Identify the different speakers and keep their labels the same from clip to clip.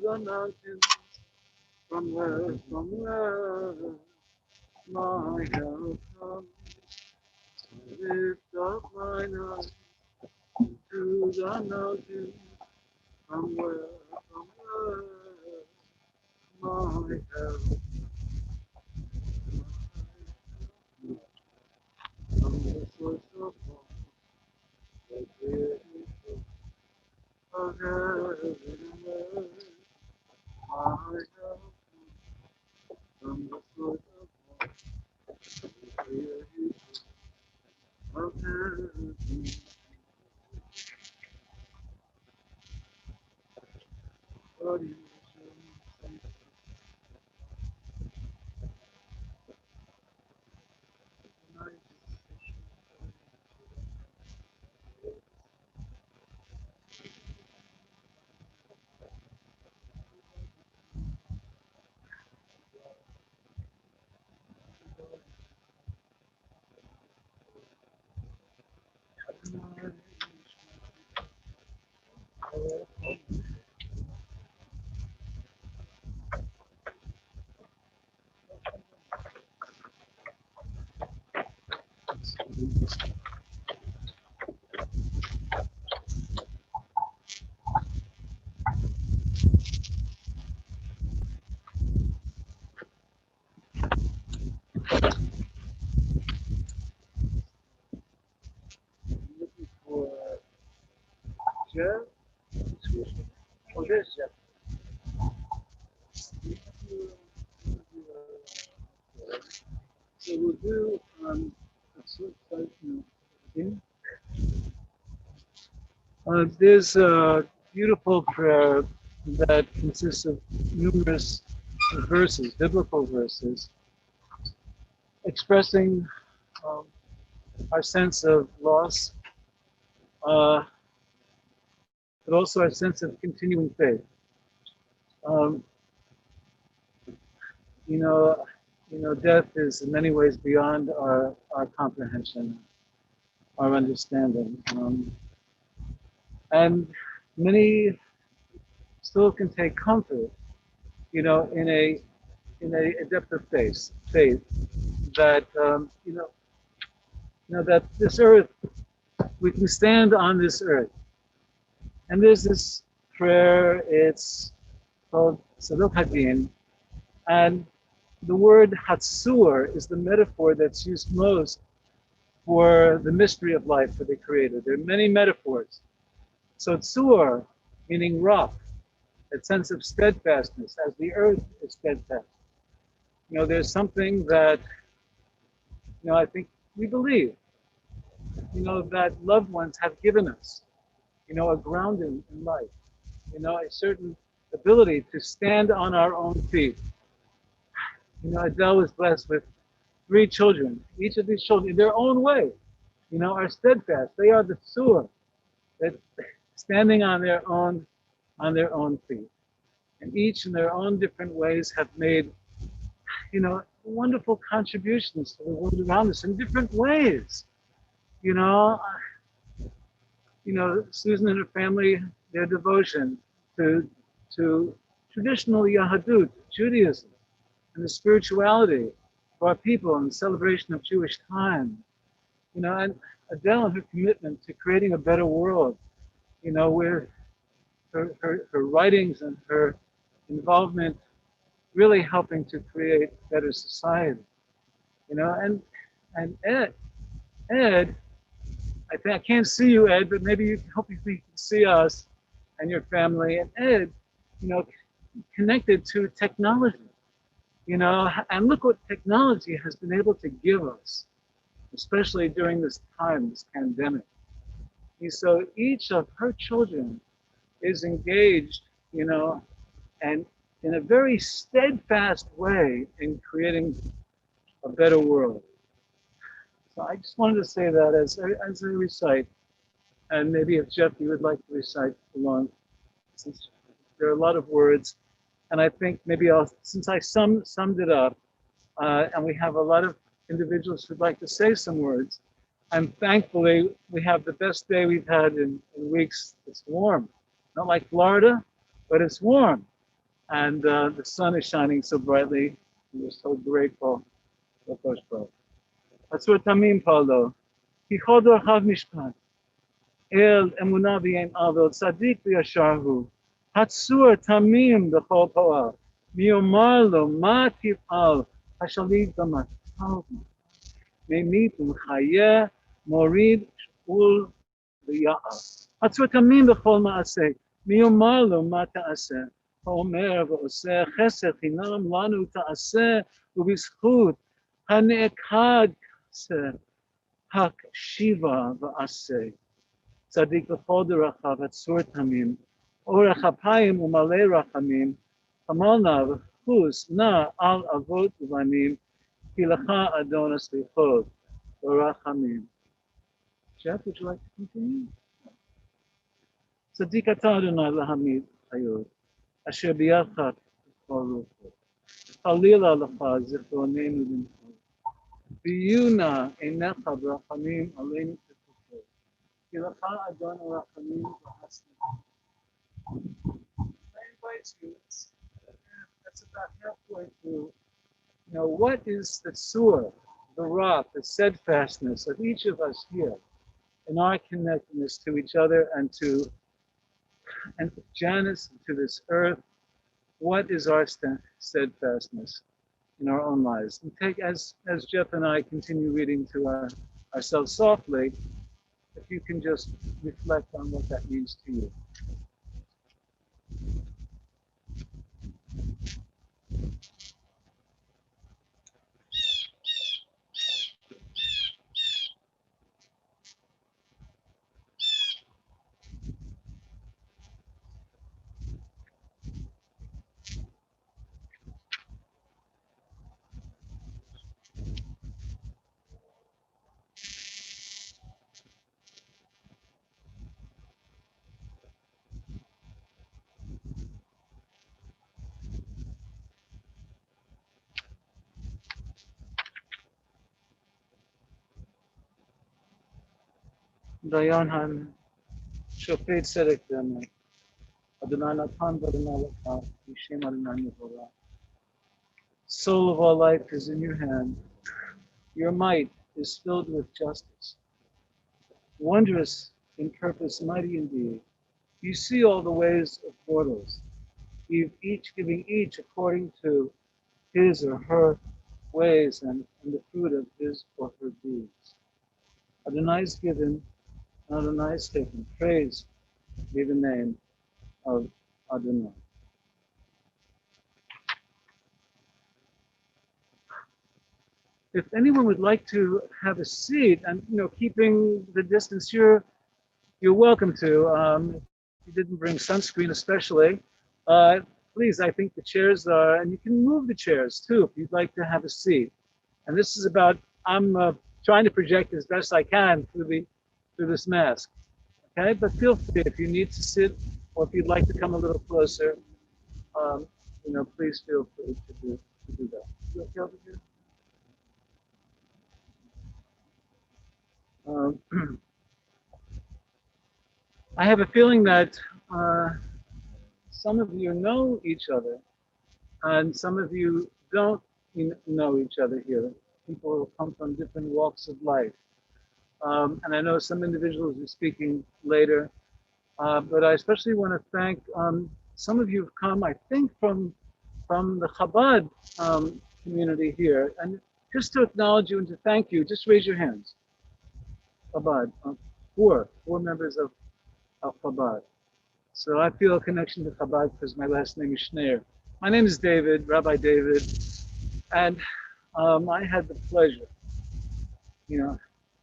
Speaker 1: the mountains, from where my help comes. I lift up mine eyes to the mountains, from where my help from the source of all, the creator of heaven and earth. My help from the source of all, the creator of heaven. What is looking for Jeff? Oh, there's Jeff. So we'll do a sort of, again. There's a beautiful prayer that consists of numerous verses, biblical verses, expressing um, our sense of loss, but also our sense of continuing faith. Um, you know, death is in many ways beyond our comprehension, our understanding, and many still can take comfort, in a depth of faith that that this earth, we can stand on this earth. And there's this prayer, it's called Sadok Hadin, and the word Hatsur is the metaphor that's used most for the mystery of life for the Creator. There are many metaphors. So Tsur, meaning rock, that sense of steadfastness, as the earth is steadfast. There's something that, I think we believe, that loved ones have given us, a grounding in life, a certain ability to stand on our own feet. Adele was blessed with 3 children. Each of these children, in their own way, are steadfast. They are the Tsur, that standing on their own feet. And each in their own different ways have made, wonderful contributions to the world around us in different ways. Susan and her family, their devotion to traditional Yahadut, Judaism, and the spirituality of our people and the celebration of Jewish time. And Adele and her commitment to creating a better world, where her writings and her involvement really helping to create better society. And Ed, I think I can't see you, Ed, but maybe you hope you can see us and your family. And Ed, connected to technology, and look what technology has been able to give us, especially during this time, this pandemic. And so each of her children is engaged, and in a very steadfast way in creating a better world. So I just wanted to say that as I recite, and maybe if Jeff, you would like to recite along, since there are a lot of words, and I think maybe since I summed it up, and we have a lot of individuals who'd like to say some words, and thankfully we have the best day we've had in weeks. It's warm, not like Florida, but it's warm. and the sun is shining so brightly. We're so grateful. Atzur tamim palo. Kichodor chav mishpat. El emunah v'yein avil. Tzadik v'yashar hu. Hatzur tamim b'chol po'al. Miomar lo ma tif'al. Hashalit b'matal. Memit u'chayeh. Morid ul v'ya'al. Hatzur tamim b'chol ma'aseh. מיומר לו מה תעשה, האומר ועושה חסד חינם לנו תעשה, ובזכות הנעקד הקשיבה ועשה. צדיק בכל דרכיו עצור תמים, אורך אפיים ומלא רחמים, עמל נא וחוס נא על אבות ובנים, כי לך אדון הסליחות ורחמים. Jeff, would you like to continue? צדיק אתה אדוני להעמיד חיות, אשר בידך כל רוחו. חלילה לך זיכרוננו למחול. ויהיו נא עיניך ברחמים עלינו תפוחו. כי לך אדון הרחמים והסליחות. I invite you, that's about halfway through. What is the tzur, the rock, the steadfastness of each of us here in our connectedness to each other and to Janice, to this earth? What is our steadfastness in our own lives? And take, as Jeff and I continue reading to ourselves softly, if you can just reflect on what that means to you. Dayan Han, Shofet Tzedek Deme, Adonai Natan Adonai Lekach, Yishem Adonai Yehovah. Soul of all life is in your hand. Your might is filled with justice. Wondrous in purpose, mighty indeed. You see all the ways of mortals, giving each according to his or her ways and the fruit of his or her deeds. Adonai is given, Adonai is taken. Praise be the name of Adonai. If anyone would like to have a seat, and keeping the distance, you're welcome to. If you didn't bring sunscreen, especially, please. I think the chairs are, and you can move the chairs too if you'd like to have a seat. And this is about. I'm trying to project as best I can through this mask. Okay, but feel free if you need to sit, or if you'd like to come a little closer. Please feel free to do that. You okay over here? I have a feeling that some of you know each other, and some of you don't know each other here. People who come from different walks of life. And I know some individuals are speaking later, but I especially want to thank some of you who've come, I think, from the Chabad community here. And just to acknowledge you and to thank you, just raise your hands. Chabad, four members of Chabad. So I feel a connection to Chabad because my last name is Schneer. My name is David, Rabbi David, and I had the pleasure,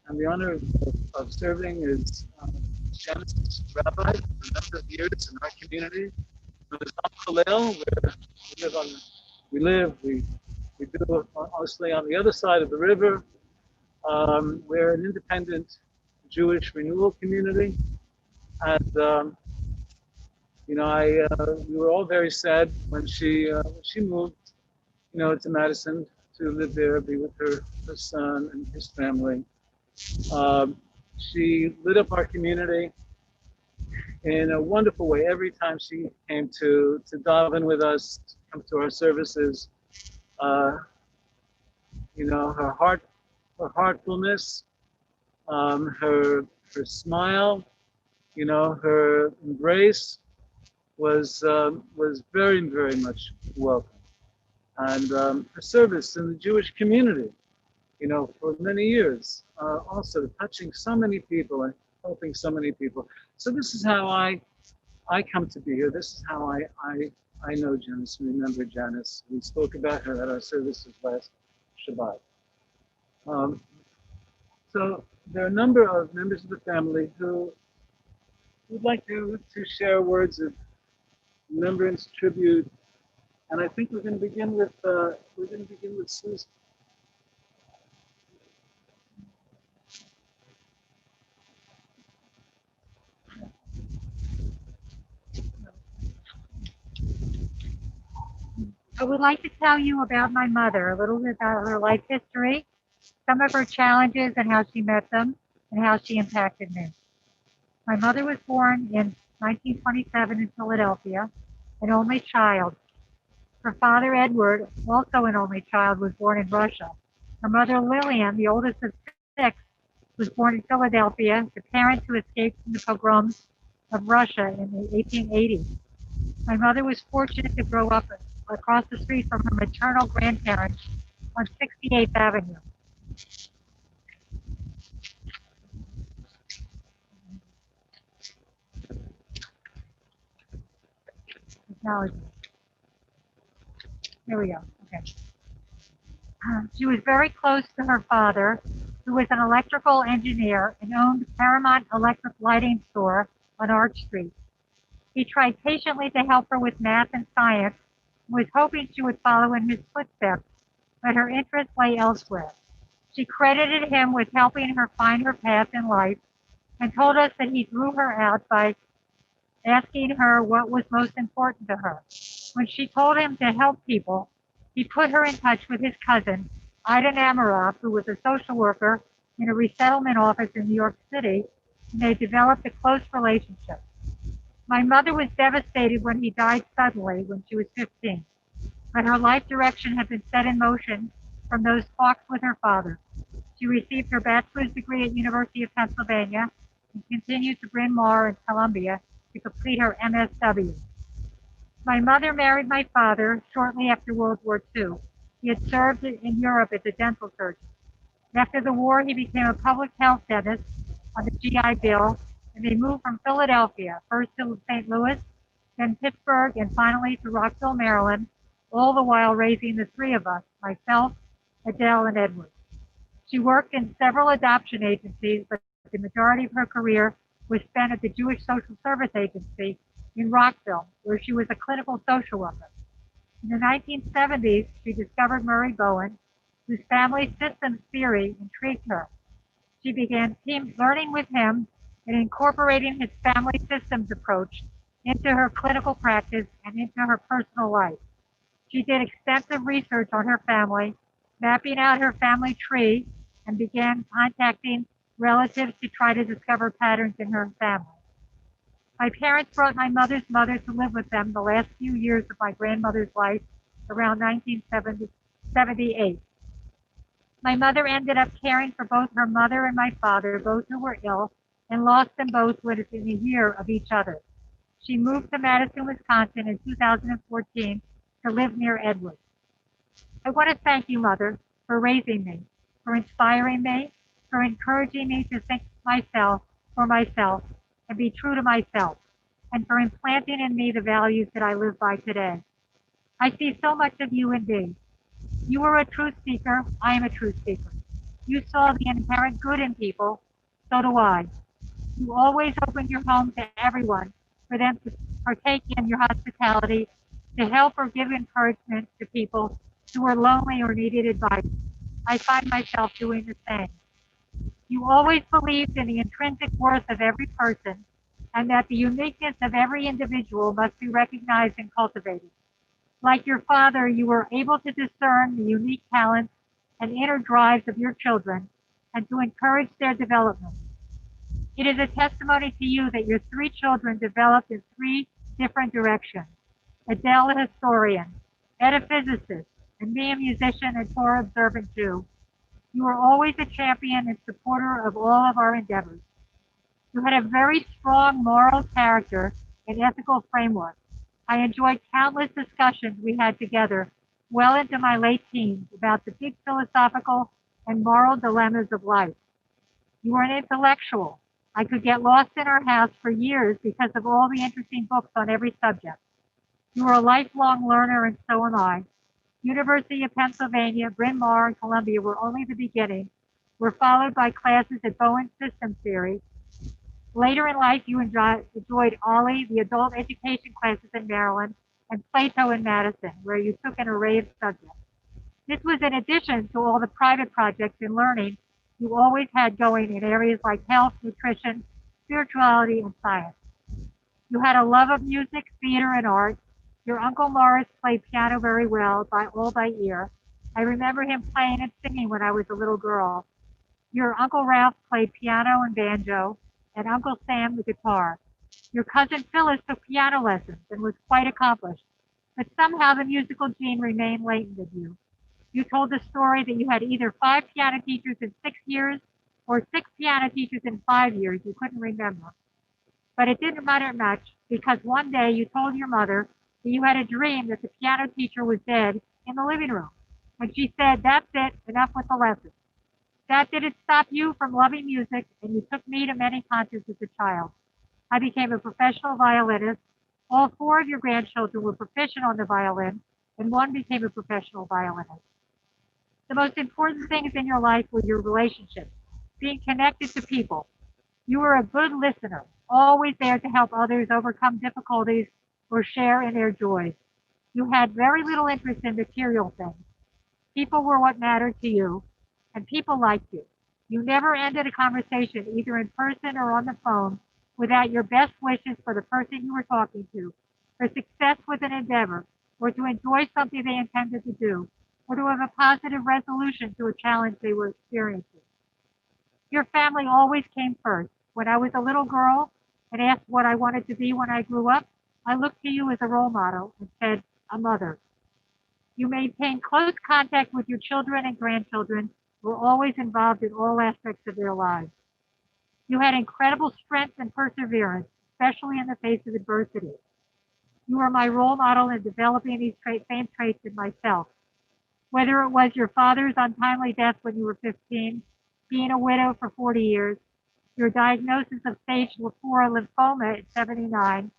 Speaker 1: and the honor of serving as Janice's rabbi for a number of years in our community. It was Khalil, where we do honestly on the other side of the river. We're an independent Jewish renewal community, and we were all very sad when she moved, to Madison to live there, be with her son and his family. She lit up our community. in a wonderful way. Every time she came to daven with us, to come to our services, uh, you know, her heartfulness, her smile, you know, her embrace was very very much welcome, and her service in the Jewish community, you know, for many years, also touching so many people and helping so many people. So this is how I come to be here. This is how I know Janice, remember Janice. We spoke about her at our services last Shabbat. Um, so there are a number of members of the family who would like to share words of remembrance, tribute, and I think we're going to begin with Susan.
Speaker 2: I would like to tell you about my mother, a little bit about her life history, some of her challenges and how she met them, and how she impacted me. My mother was born in 1927 in Philadelphia, an only child. Her father, Edward, also an only child, was born in Russia. Her mother, Lillian, the oldest of six, was born in Philadelphia, the parent who escaped from the pogroms of Russia in the 1880s. My mother was fortunate to grow up across the street from her maternal grandparents on 68th Avenue. Technology. Here we go. Okay. She was very close to her father, who was an electrical engineer and owned Paramount Electric Lighting Store on Arch Street. He tried patiently to help her with math and science and was hoping she would follow in his footsteps, but her interest lay elsewhere. She credited him with helping her find her path in life and told us that he drew her out by asking her what was most important to her. When she told him to help people, he put her in touch with his cousin, Ida Namaroff, who was a social worker in a resettlement office in New York City, and they developed a close relationship. My mother was devastated when he died suddenly when she was 15, but her life direction had been set in motion from those talks with her father. She received her bachelor's degree at University of Pennsylvania and continued to Bryn Mawr in Columbia to complete her MSW. My mother married my father shortly after World War II. He had served in Europe as a dental surgeon. After the war, he became a public health dentist on the GI Bill, and they moved from Philadelphia, first to St. Louis, then Pittsburgh, and finally to Rockville, Maryland, all the while raising the three of us, myself, Adele, and Edward. She worked in several adoption agencies, but the majority of her career was spent at the Jewish Social Service Agency in Rockville, where she was a clinical social worker. In the 1970s, she discovered Murray Bowen, whose family systems theory intrigued her. She began team learning with him and incorporating his family systems approach into her clinical practice and into her personal life. She did extensive research on her family, mapping out her family tree, and began contacting relatives to try to discover patterns in her family. My parents brought my mother's mother to live with them the last few years of my grandmother's life around 1978. My mother ended up caring for both her mother and my father, both who were ill, and lost them both within a year of each other. She moved to Madison, Wisconsin in 2014 to live near Edward. I want to thank you, Mother, for raising me, for inspiring me, for encouraging me to think myself for myself and be true to myself, and for implanting in me the values that I live by today. I see so much of you in me. You are a truth seeker. I am a truth seeker. You saw the inherent good in people. So do I. You always opened your home to everyone for them to partake in your hospitality, to help or give encouragement to people who were lonely or needed advice. I find myself doing the same. You always believed in the intrinsic worth of every person and that the uniqueness of every individual must be recognized and cultivated. Like your father, you were able to discern the unique talents and inner drives of your children and to encourage their development. It is a testimony to you that your three children developed in three different directions. Adele, a historian, Ed, a physicist, and me, a musician and Torah observant Jew. You were always a champion and supporter of all of our endeavors. You had a very strong moral character and ethical framework. I enjoyed countless discussions we had together well into my late teens about the big philosophical and moral dilemmas of life. You were an intellectual. I could get lost in our house for years because of all the interesting books on every subject. You are a lifelong learner, and so am I. University of Pennsylvania, Bryn Mawr, and Columbia were only the beginning, were followed by classes at Bowen Systems Theory. Later in life, you enjoyed Ollie, the adult education classes in Maryland, and Plato in Madison, where you took an array of subjects. This was in addition to all the private projects in learning you always had going in areas like health, nutrition, spirituality, and science. You had a love of music, theater, and art. Your Uncle Morris played piano very well, by ear. I remember him playing and singing when I was a little girl. Your Uncle Ralph played piano and banjo, and Uncle Sam the guitar. Your cousin Phyllis took piano lessons and was quite accomplished, but somehow the musical gene remained latent in you. You told the story that you had either five piano teachers in 6 years or six piano teachers in 5 years. You couldn't remember. But it didn't matter much because one day you told your mother that you had a dream that the piano teacher was dead in the living room. And she said, "That's it, enough with the lessons." That didn't stop you from loving music, and you took me to many concerts as a child. I became a professional violinist. All four of your grandchildren were proficient on the violin, and one became a professional violinist. The most important things in your life were your relationships, being connected to people. You were a good listener, always there to help others overcome difficulties or share in their joys. You had very little interest in material things. People were what mattered to you, and people liked you. You never ended a conversation, either in person or on the phone, without your best wishes for the person you were talking to, for success with an endeavor, or to enjoy something they intended to do, or to have a positive resolution to a challenge they were experiencing. Your family always came first. When I was a little girl and asked what I wanted to be when I grew up, I looked to you as a role model and said, a mother. You maintained close contact with your children and grandchildren, were always involved in all aspects of their lives. You had incredible strength and perseverance, especially in the face of adversity. You were my role model in developing these same traits in myself. Whether it was your father's untimely death when you were 15, being a widow for 40 years, your diagnosis of stage 4 lymphoma at 79,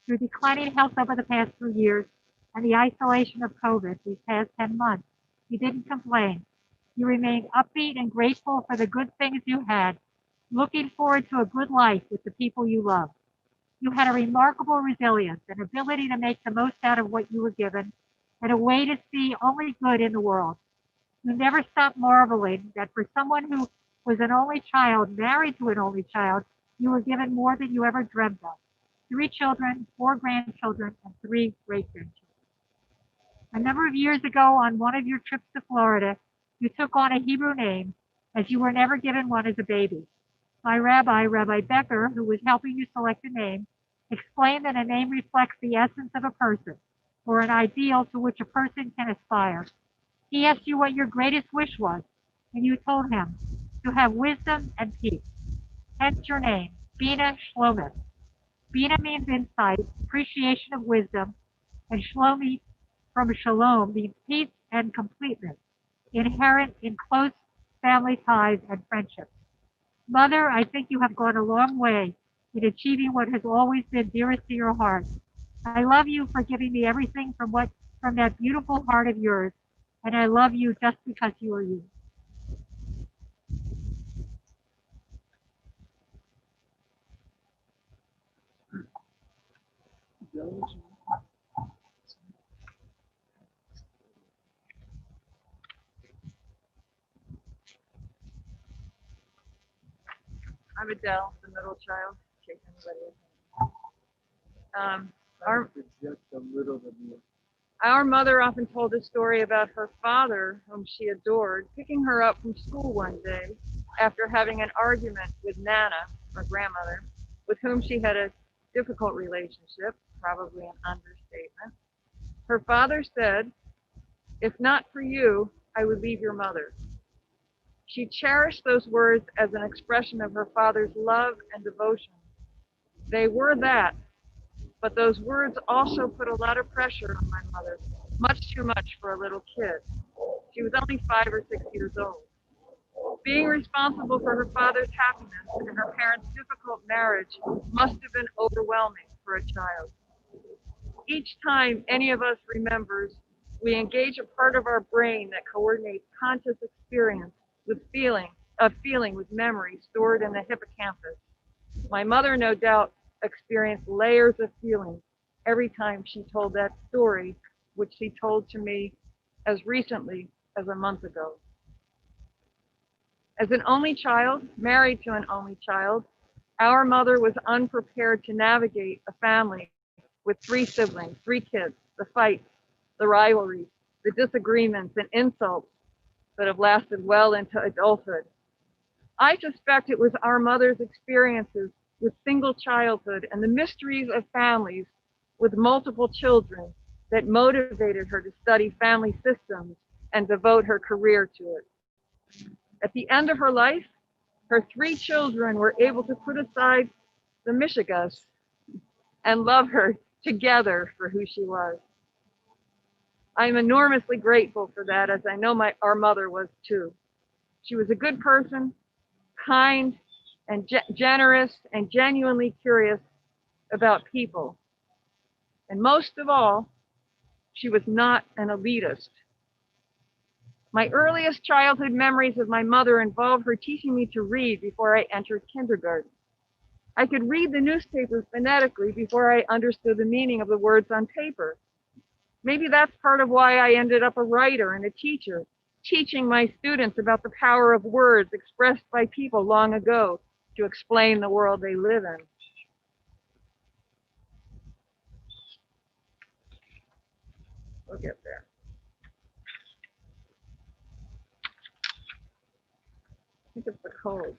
Speaker 2: your declining health over the past 3 years, and the isolation of COVID these past 10 months, you didn't complain. You remained upbeat and grateful for the good things you had, looking forward to a good life with the people you love. You had a remarkable resilience, an ability to make the most out of what you were given, and a way to see only good in the world. You never stopped marveling that for someone who was an only child, married to an only child, you were given more than you ever dreamed of. Three children, four grandchildren, and three great grandchildren. A number of years ago, on one of your trips to Florida, you took on a Hebrew name, as you were never given one as a baby. My rabbi, Rabbi Becker, who was helping you select a name, explained that a name reflects the essence of a person, or an ideal to which a person can aspire. He asked you what your greatest wish was, and you told him to have wisdom and peace. Hence your name, Bina Shlomith. Bina means insight, appreciation of wisdom, and Shlomi from shalom means peace and completeness, inherent in close family ties and friendships. Mother, I think you have gone a long way in achieving what has always been dearest to your heart. I love you for giving me everything from that beautiful heart of yours, and I love you just because you are you.
Speaker 3: I'm Adele, the middle child, in case anybody is. Our
Speaker 1: Just a little bit more.
Speaker 3: our mother often told a story about her father, whom she adored, picking her up from school one day after having an argument with Nana, my grandmother, with whom she had a difficult relationship, probably an understatement. Her father said, "If not for you, I would leave your mother." She cherished those words as an expression of her father's love and devotion. They were that, but those words also put a lot of pressure on my mother, much too much for a little kid. She was only 5 or 6 years old. Being responsible for her father's happiness and her parents' difficult marriage must have been overwhelming for a child. Each time any of us remembers, we engage a part of our brain that coordinates conscious experience with feeling with memory stored in the hippocampus. My mother, no doubt, experienced layers of feeling every time she told that story, which she told to me as recently as a month ago. As an only child, married to an only child, our mother was unprepared to navigate a family with 3 siblings, 3 kids, the fights, the rivalries, the disagreements and insults that have lasted well into adulthood. I suspect it was our mother's experiences with single childhood and the mysteries of families with multiple children that motivated her to study family systems and devote her career to it. At the end of her life, her 3 children were able to put aside the Michigas and love her together for who she was. I'm enormously grateful for that, as I know our mother was too. She was a good person, kind and generous and genuinely curious about people. And most of all, she was not an elitist. My earliest childhood memories of my mother involved her teaching me to read before I entered kindergarten. I could read the newspaper phonetically before I understood the meaning of the words on paper. Maybe that's part of why I ended up a writer and a teacher, teaching my students about the power of words expressed by people long ago to explain the world they live in. We'll get there. I think it's the cold.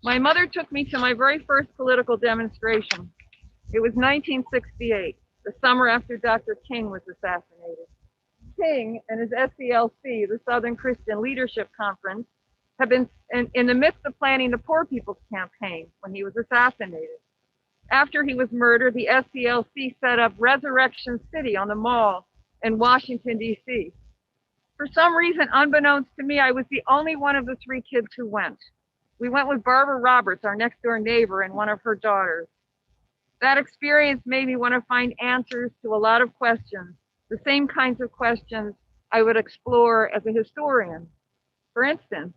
Speaker 3: My mother took me to my very first political demonstration. It was 1968, the summer after Dr. King was assassinated. King and his SCLC, the Southern Christian Leadership Conference, had been in the midst of planning the Poor People's Campaign when he was assassinated. After he was murdered, the SCLC set up Resurrection City on the Mall in Washington, D.C. For some reason, unbeknownst to me, I was the only one of the 3 kids who went. We went with Barbara Roberts, our next door neighbor, and one of her daughters. That experience made me want to find answers to a lot of questions, the same kinds of questions I would explore as a historian. For instance,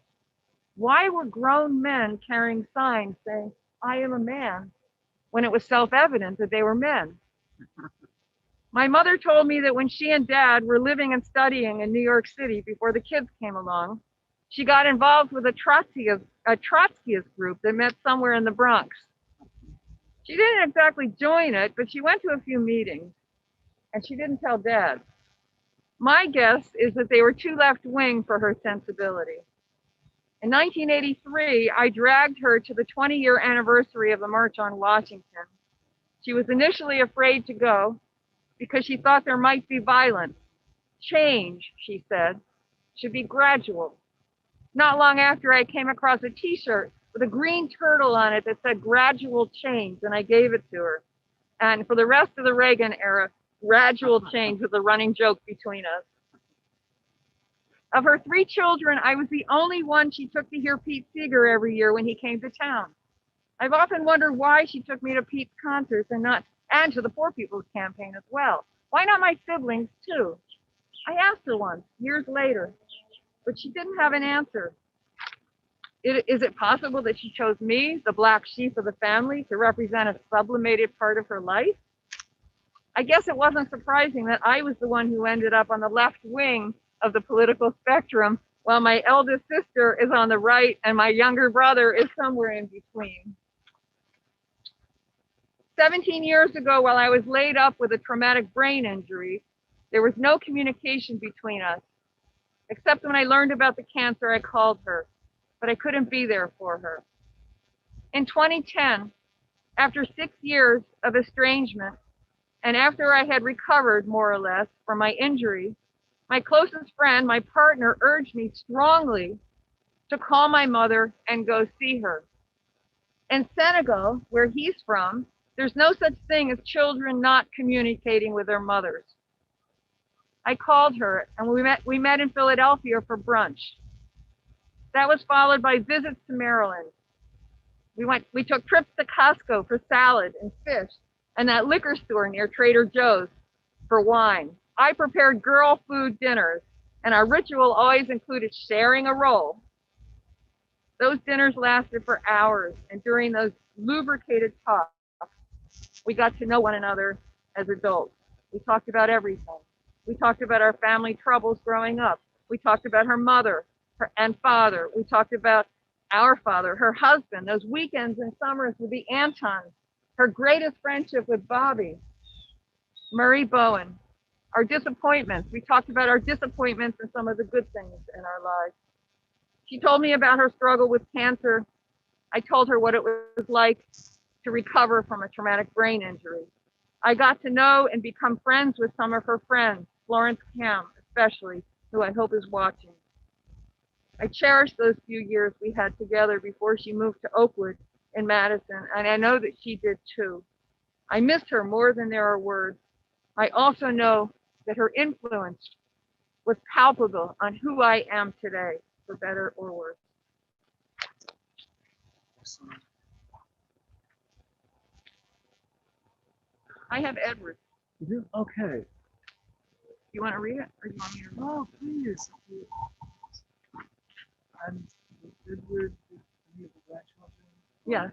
Speaker 3: why were grown men carrying signs saying, "I am a man," when it was self-evident that they were men? My mother told me that when she and Dad were living and studying in New York City before the kids came along, she got involved with a Trotskyist group that met somewhere in the Bronx. She didn't exactly join it, but she went to a few meetings, and she didn't tell Dad. My guess is that they were too left-wing for her sensibility. In 1983, I dragged her to the 20-year anniversary of the March on Washington. She was initially afraid to go because she thought there might be violence. Change, she said, should be gradual. Not long after, I came across a t-shirt with a green turtle on it that said "gradual change," and I gave it to her. And for the rest of the Reagan era, gradual change was a running joke between us. Of her 3 children, I was the only one she took to hear Pete Seeger every year when he came to town. I've often wondered why she took me to Pete's concerts and to the Poor People's Campaign as well. Why not my siblings too? I asked her once, years later, but she didn't have an answer. Is it possible that she chose me, the black sheep of the family, to represent a sublimated part of her life? I guess it wasn't surprising that I was the one who ended up on the left wing of the political spectrum, while my eldest sister is on the right and my younger brother is somewhere in between. 17 years ago, while I was laid up with a traumatic brain injury, there was no communication between us. Except when I learned about the cancer, I called her, but I couldn't be there for her. In 2010, after 6 years of estrangement, and after I had recovered more or less from my injury, my closest friend, my partner, urged me strongly to call my mother and go see her. In Senegal, where he's from, there's no such thing as children not communicating with their mothers. I called her and we met in Philadelphia for brunch. That was followed by visits to Maryland. We took trips to Costco for salad and fish and that liquor store near Trader Joe's for wine. I prepared girl food dinners and our ritual always included sharing a roll. Those dinners lasted for hours, and during those lubricated talks, we got to know one another as adults. We talked about everything. We talked about our family troubles growing up. We talked about her mother and father. We talked about our father, her husband, those weekends and summers with the Antons, her greatest friendship with Bobby, Murray Bowen, our disappointments. We talked about our disappointments and some of the good things in our lives. She told me about her struggle with cancer. I told her what it was like to recover from a traumatic brain injury. I got to know and become friends with some of her friends, Florence Cam especially, who I hope is watching. I cherish those few years we had together before she moved to Oakwood in Madison, and I know that she did too. I miss her more than there are words. I also know that her influence was palpable on who I am today, for better or worse. I have Edward.
Speaker 1: You do? Okay.
Speaker 3: You want to read it, or do you want me to read it?
Speaker 1: Oh, please. And Edward, any of the grandchildren?
Speaker 3: Yes.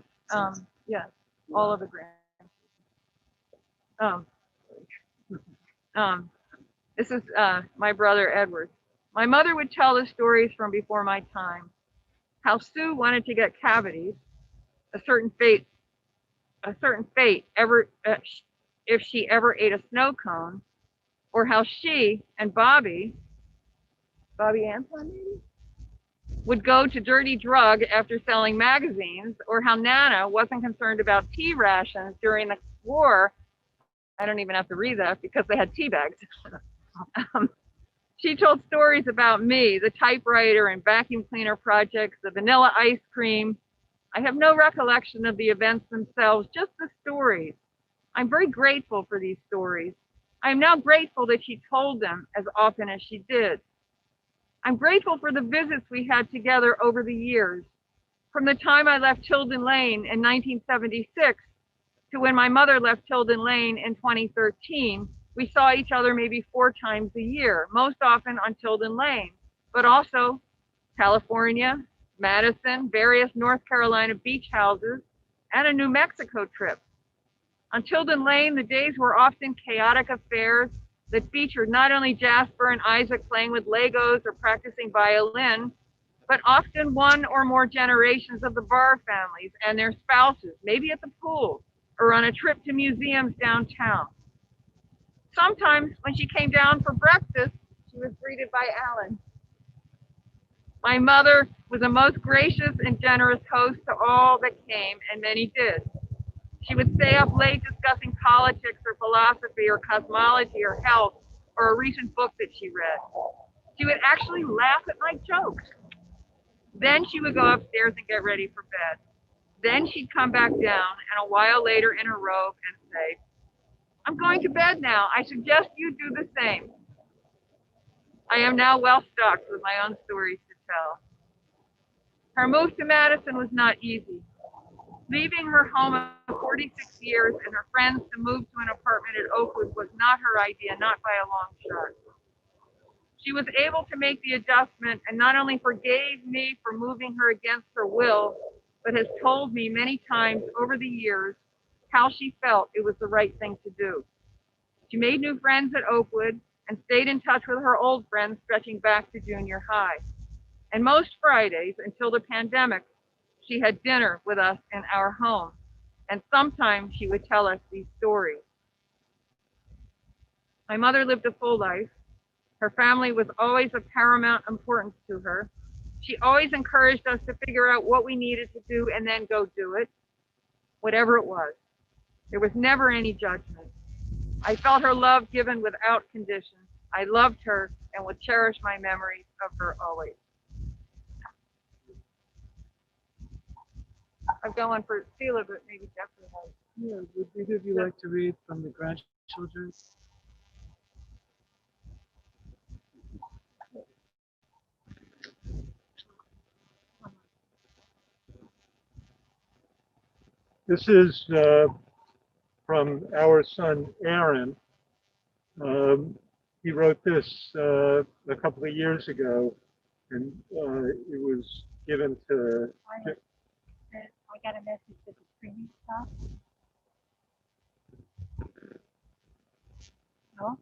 Speaker 3: Yes. All of the grandchildren. This is my brother Edward. My mother would tell the stories from before my time. How Sue wanted to get cavities, a certain fate ever if she ever ate a snow cone, or how she and Bobby Anton maybe, would go to Dirty Drug after selling magazines, or how Nana wasn't concerned about tea rations during the war. I don't even have to read that because they had tea bags. She told stories about me, the typewriter and vacuum cleaner projects, the vanilla ice cream. I have no recollection of the events themselves, just the stories. I'm very grateful for these stories. I am now grateful that she told them as often as she did. I'm grateful for the visits we had together over the years. From the time I left Tilden Lane in 1976 to when my mother left Tilden Lane in 2013, we saw each other maybe 4 times a year, most often on Tilden Lane, but also California, Madison, various North Carolina beach houses, and a New Mexico trip. On Tilden Lane, the days were often chaotic affairs that featured not only Jasper and Isaac playing with Legos or practicing violin, but often one or more generations of the Barr families and their spouses, maybe at the pool or on a trip to museums downtown. Sometimes when she came down for breakfast, she was greeted by Alan. My mother was a most gracious and generous host to all that came, and many did. She would stay up late discussing politics or philosophy or cosmology or health or a recent book that she read. She would actually laugh at my jokes. Then she would go upstairs and get ready for bed. Then she'd come back down, and a while later in her robe and say, "I'm going to bed now. I suggest you do the same." I am now well stocked with my own stories to tell. Her move to Madison was not easy. Leaving her home of 46 years and her friends to move to an apartment at Oakwood was not her idea, not by a long shot. She was able to make the adjustment and not only forgave me for moving her against her will, but has told me many times over the years how she felt it was the right thing to do. She made new friends at Oakwood and stayed in touch with her old friends stretching back to junior high. And most Fridays until the pandemic, she had dinner with us in our home. And sometimes she would tell us these stories. My mother lived a full life. Her family was always of paramount importance to her. She always encouraged us to figure out what we needed to do and then go do it, whatever it was. There was never any judgment. I felt her love given without condition. I loved her and will cherish my memories of her always. I've gone on for Sheila, but maybe Jeffrey has.
Speaker 1: Yeah, would either of you like to read from the grandchildren?
Speaker 4: This is from our son, Aaron. He wrote this a couple of years ago, and it was given to.
Speaker 2: I got a message that the streaming stopped. No?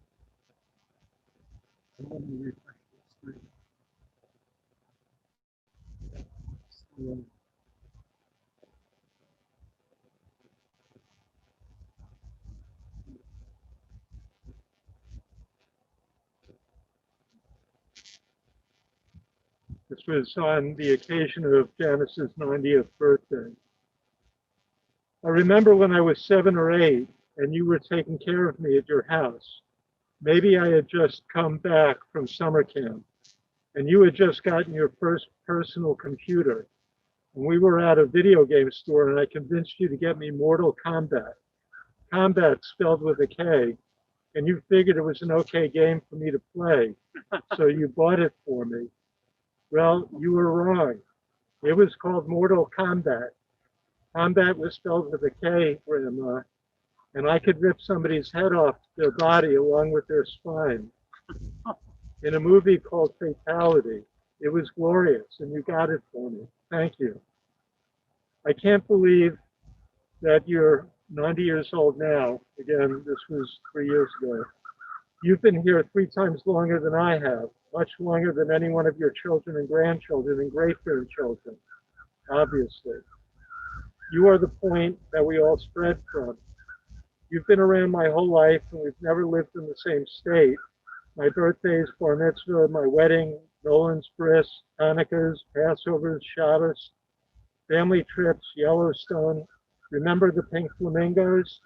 Speaker 4: This was on the occasion of Janice's 90th birthday. I remember when I was 7 or 8 and you were taking care of me at your house. Maybe I had just come back from summer camp and you had just gotten your first personal computer. And we were at a video game store and I convinced you to get me Mortal Kombat. Combat spelled with a K. And you figured it was an okay game for me to play. So you bought it for me. Well, you were wrong. It was called Mortal Kombat. Combat was spelled with a K, Grandma, and I could rip somebody's head off their body along with their spine. In a movie called Fatality, it was glorious, and you got it for me. Thank you. I can't believe that you're 90 years old now. Again, this was 3 years ago. You've been here 3 times longer than I have, much longer than any one of your children and grandchildren and great-grandchildren, obviously. You are the point that we all spread from. You've been around my whole life, and we've never lived in the same state. My birthdays, bar mitzvah, my wedding, Nolan's bris, Hanukkahs, Passovers, Shabbos, family trips, Yellowstone. Remember the pink flamingos?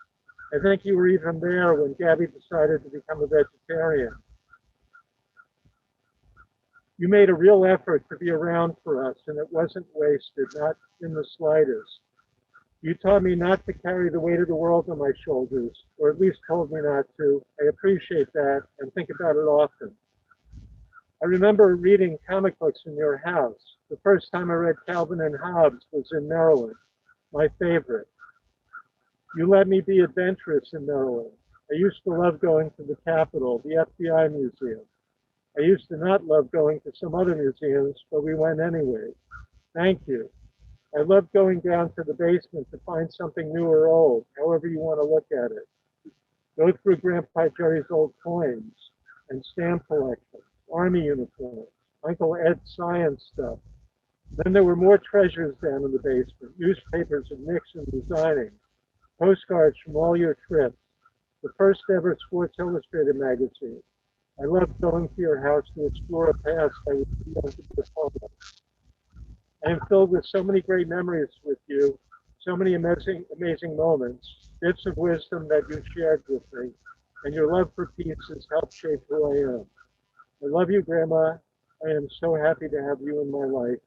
Speaker 4: I think you were even there when Gabby decided to become a vegetarian. You made a real effort to be around for us, and it wasn't wasted, not in the slightest. You taught me not to carry the weight of the world on my shoulders, or at least told me not to. I appreciate that and think about it often. I remember reading comic books in your house. The first time I read Calvin and Hobbes was in Maryland, my favorite. You let me be adventurous in Maryland. I used to love going to the Capitol, the FBI Museum. I used to not love going to some other museums, but we went anyway. Thank you. I love going down to the basement to find something new or old, however you want to look at it. Go through Grandpa Jerry's old coins and stamp collection, Army uniforms, Uncle Ed's science stuff. Then there were more treasures down in the basement, newspapers of Nixon resigning, postcards from all your trips, the first ever Sports Illustrated magazine. I loved going to your house to explore a past I was too young to be a part of. I am filled with so many great memories with you, so many amazing moments, bits of wisdom that you shared with me, and your love for peace has helped shape who I am. I love you, Grandma. I am so happy to have you in my life,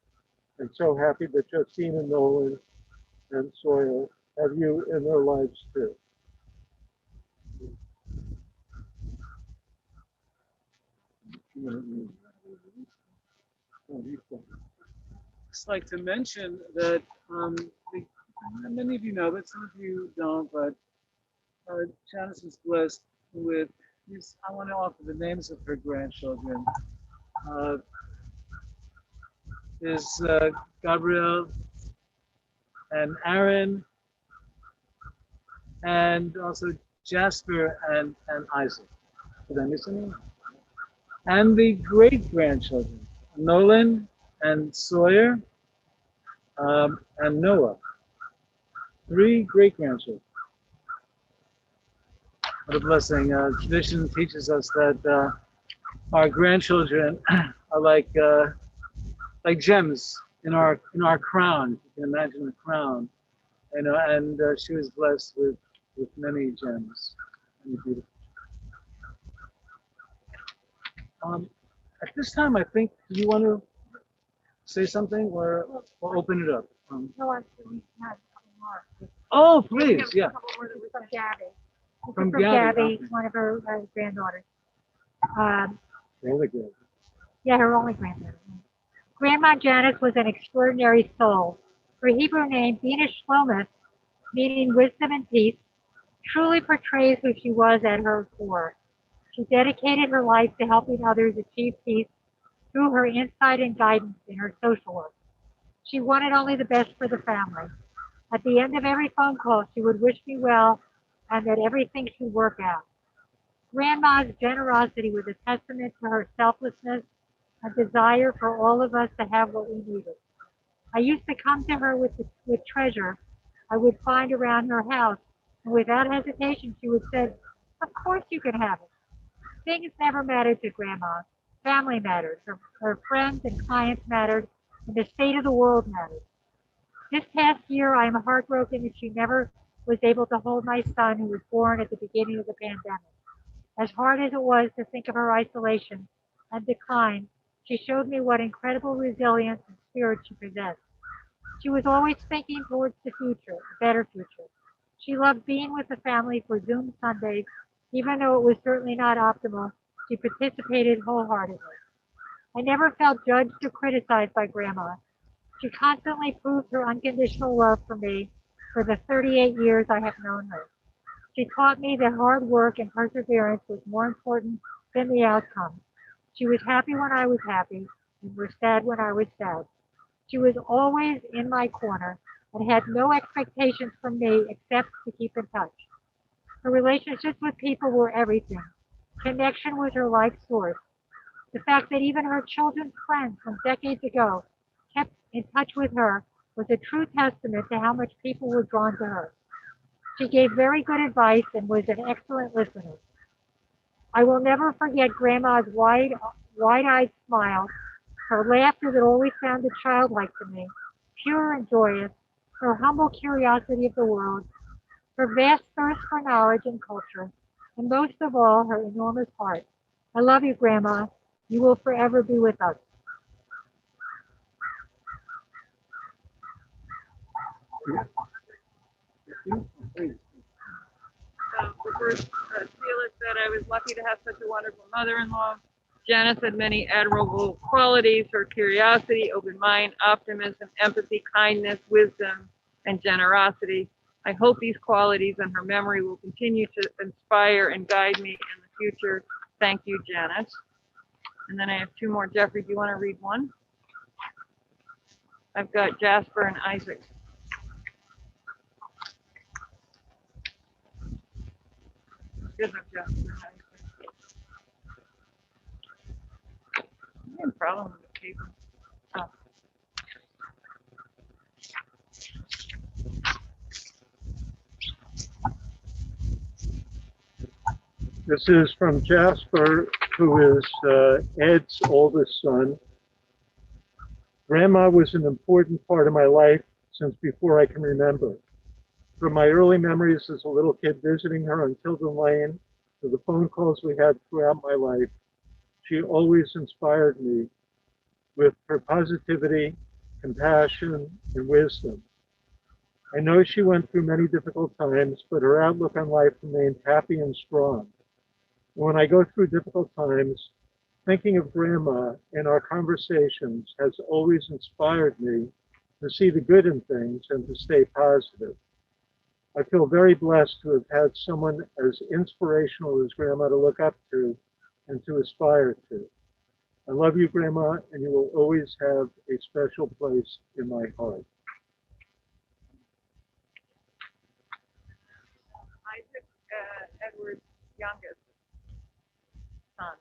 Speaker 4: and so happy that Justine and Nolan and Sawyer have you in their lives too.
Speaker 1: Just like to mention that many of you know, but some of you don't, but Janice is blessed with these. I want to offer the names of her grandchildren. Is Gabrielle and Aaron, and also Jasper and Isaac. Did I miss any? And the great grandchildren, Nolan and Sawyer and Noah. 3 great grandchildren. What a blessing. Tradition teaches us that our grandchildren are like like gems in our crown. You can imagine a crown, and she was blessed with many gems. Many beautiful. At this time, I think, do you want to say something or open it up?
Speaker 2: No, actually, we had a couple more.
Speaker 1: Oh,
Speaker 3: We
Speaker 1: please,
Speaker 3: have a
Speaker 1: yeah.
Speaker 3: couple more that we
Speaker 2: From
Speaker 3: can-
Speaker 2: Gabby. This is
Speaker 1: From
Speaker 2: from
Speaker 1: Gabby,
Speaker 2: Gabby,
Speaker 1: okay.
Speaker 2: one of her granddaughters. Um,
Speaker 4: Really good.
Speaker 2: yeah, her only granddaughter. Grandma Janice was an extraordinary soul. Her Hebrew name, Bina Shlomith, meaning wisdom and peace, truly portrays who she was at her core. She dedicated her life to helping others achieve peace through her insight and guidance in her social work. She wanted only the best for the family. At the end of every phone call, she would wish me well and that everything should work out. Grandma's generosity was a testament to her selflessness and desire for all of us to have what we needed. I used to come to her with treasure I would find around her house, and without hesitation, she would say, "Of course you can have it." Things never mattered to Grandma. Family mattered. Her friends and clients mattered, and the state of the world mattered. This past year, I am heartbroken that she never was able to hold my son who was born at the beginning of the pandemic. As hard as it was to think of her isolation and decline, she showed me what incredible resilience and spirit she possessed. She was always thinking towards the future, a better future. She loved being with the family for Zoom Sundays, even though it was certainly not optimal. She participated wholeheartedly. I never felt judged or criticized by Grandma. She constantly proved her unconditional love for me for the 38 years I have known her. She taught me that hard work and perseverance was more important than the outcome. She was happy when I was happy and was sad when I was sad. She was always in my corner and had no expectations from me except to keep in touch. Her relationships with people were everything. Connection was her life source. The fact that even her children's friends from decades ago kept in touch with her was a true testament to how much people were drawn to her. She gave very good advice and was an excellent listener. I will never forget Grandma's wide-eyed smile, her laughter that always sounded childlike to me, pure and joyous, her humble curiosity of the world, her vast thirst for knowledge and culture, and most of all, her enormous heart. I love you, Grandma. You will forever be with us.
Speaker 1: Please.
Speaker 3: The first, Sheila said, I was lucky to have such a wonderful mother-in-law. Janice had many admirable qualities: her curiosity, open mind, optimism, empathy, kindness, wisdom, and generosity. I hope these qualities and her memory will continue to inspire and guide me in the future. Thank you, Janice. And then I have two more. Jeffrey, do you want to read one? I've got Jasper and Isaac. Good enough, Jasper and Isaac. I have a problem with the paper. Oh.
Speaker 4: This is from Jasper, who is Ed's oldest son. Grandma was an important part of my life since before I can remember. From my early memories as a little kid visiting her on Tilden Lane to the phone calls we had throughout my life, she always inspired me with her positivity, compassion, and wisdom. I know she went through many difficult times, but her outlook on life remained happy and strong. When I go through difficult times, thinking of Grandma and our conversations has always inspired me to see the good in things and to stay positive. I feel very blessed to have had someone as inspirational as Grandma to look up to and to aspire to. I love you, Grandma, and you will always have a special place in my heart.
Speaker 3: Isaac, Edward's youngest son.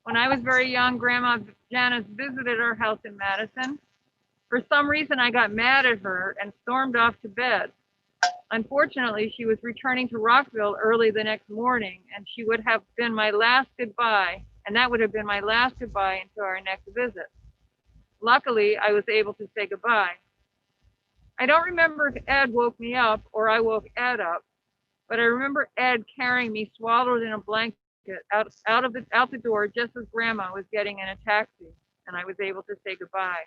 Speaker 3: When I was very young, Grandma Janice visited our house in Madison. For some reason, I got mad at her and stormed off to bed. Unfortunately, she was returning to Rockville early the next morning, and she would have been my last goodbye, and that would have been my last goodbye until our next visit. Luckily, I was able to say goodbye. I don't remember if Ed woke me up or I woke Ed up, but I remember Ed carrying me swaddled in a blanket out the door just as Grandma was getting in a taxi, and I was able to say goodbye.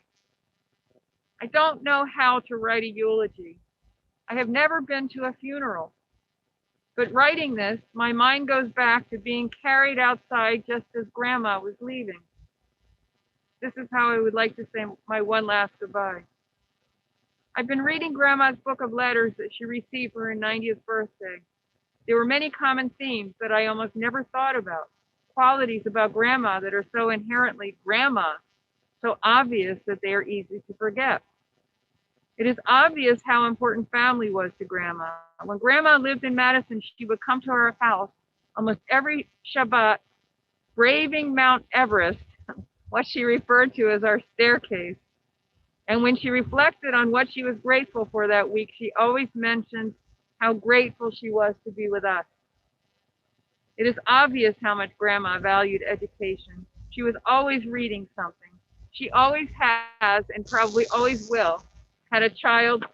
Speaker 3: I don't know how to write a eulogy. I have never been to a funeral, but writing this, my mind goes back to being carried outside just as Grandma was leaving. This is how I would like to say my one last goodbye. I've been reading Grandma's book of letters that she received for her 90th birthday. There were many common themes that I almost never thought about, qualities about Grandma that are so inherently Grandma, so obvious that they are easy to forget. It is obvious how important family was to Grandma. When Grandma lived in Madison, she would come to our house almost every Shabbat, braving Mount Everest, what she referred to as our staircase. And when she reflected on what she was grateful for that week, she always mentioned how grateful she was to be with us. It is obvious how much Grandma valued education. She was always reading something. She always has, and probably always will, had a child,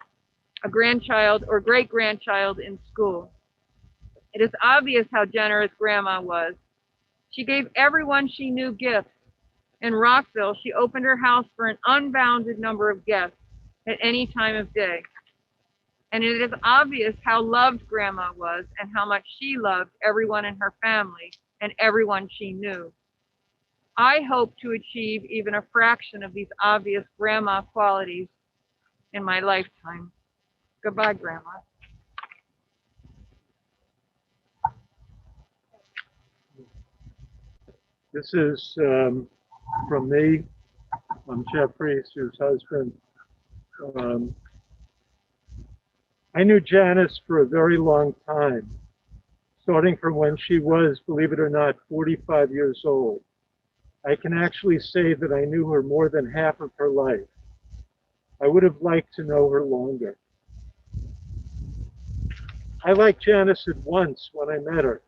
Speaker 3: a grandchild, or great-grandchild in school. It is obvious how generous Grandma was. She gave everyone she knew gifts. In Rockville, she opened her house for an unbounded number of guests at any time of day. And it is obvious how loved Grandma was and how much she loved everyone in her family and everyone she knew. I hope to achieve even a fraction of these obvious Grandma qualities in my lifetime. Goodbye, Grandma.
Speaker 4: This is from me. I'm Jeffrey, Sue's husband. Um, I knew Janice for a very long time, starting from when she was, believe it or not, 45 years old. I can actually say that I knew her more than half of her life. I would have liked to know her longer. I liked Janice at once when I met her.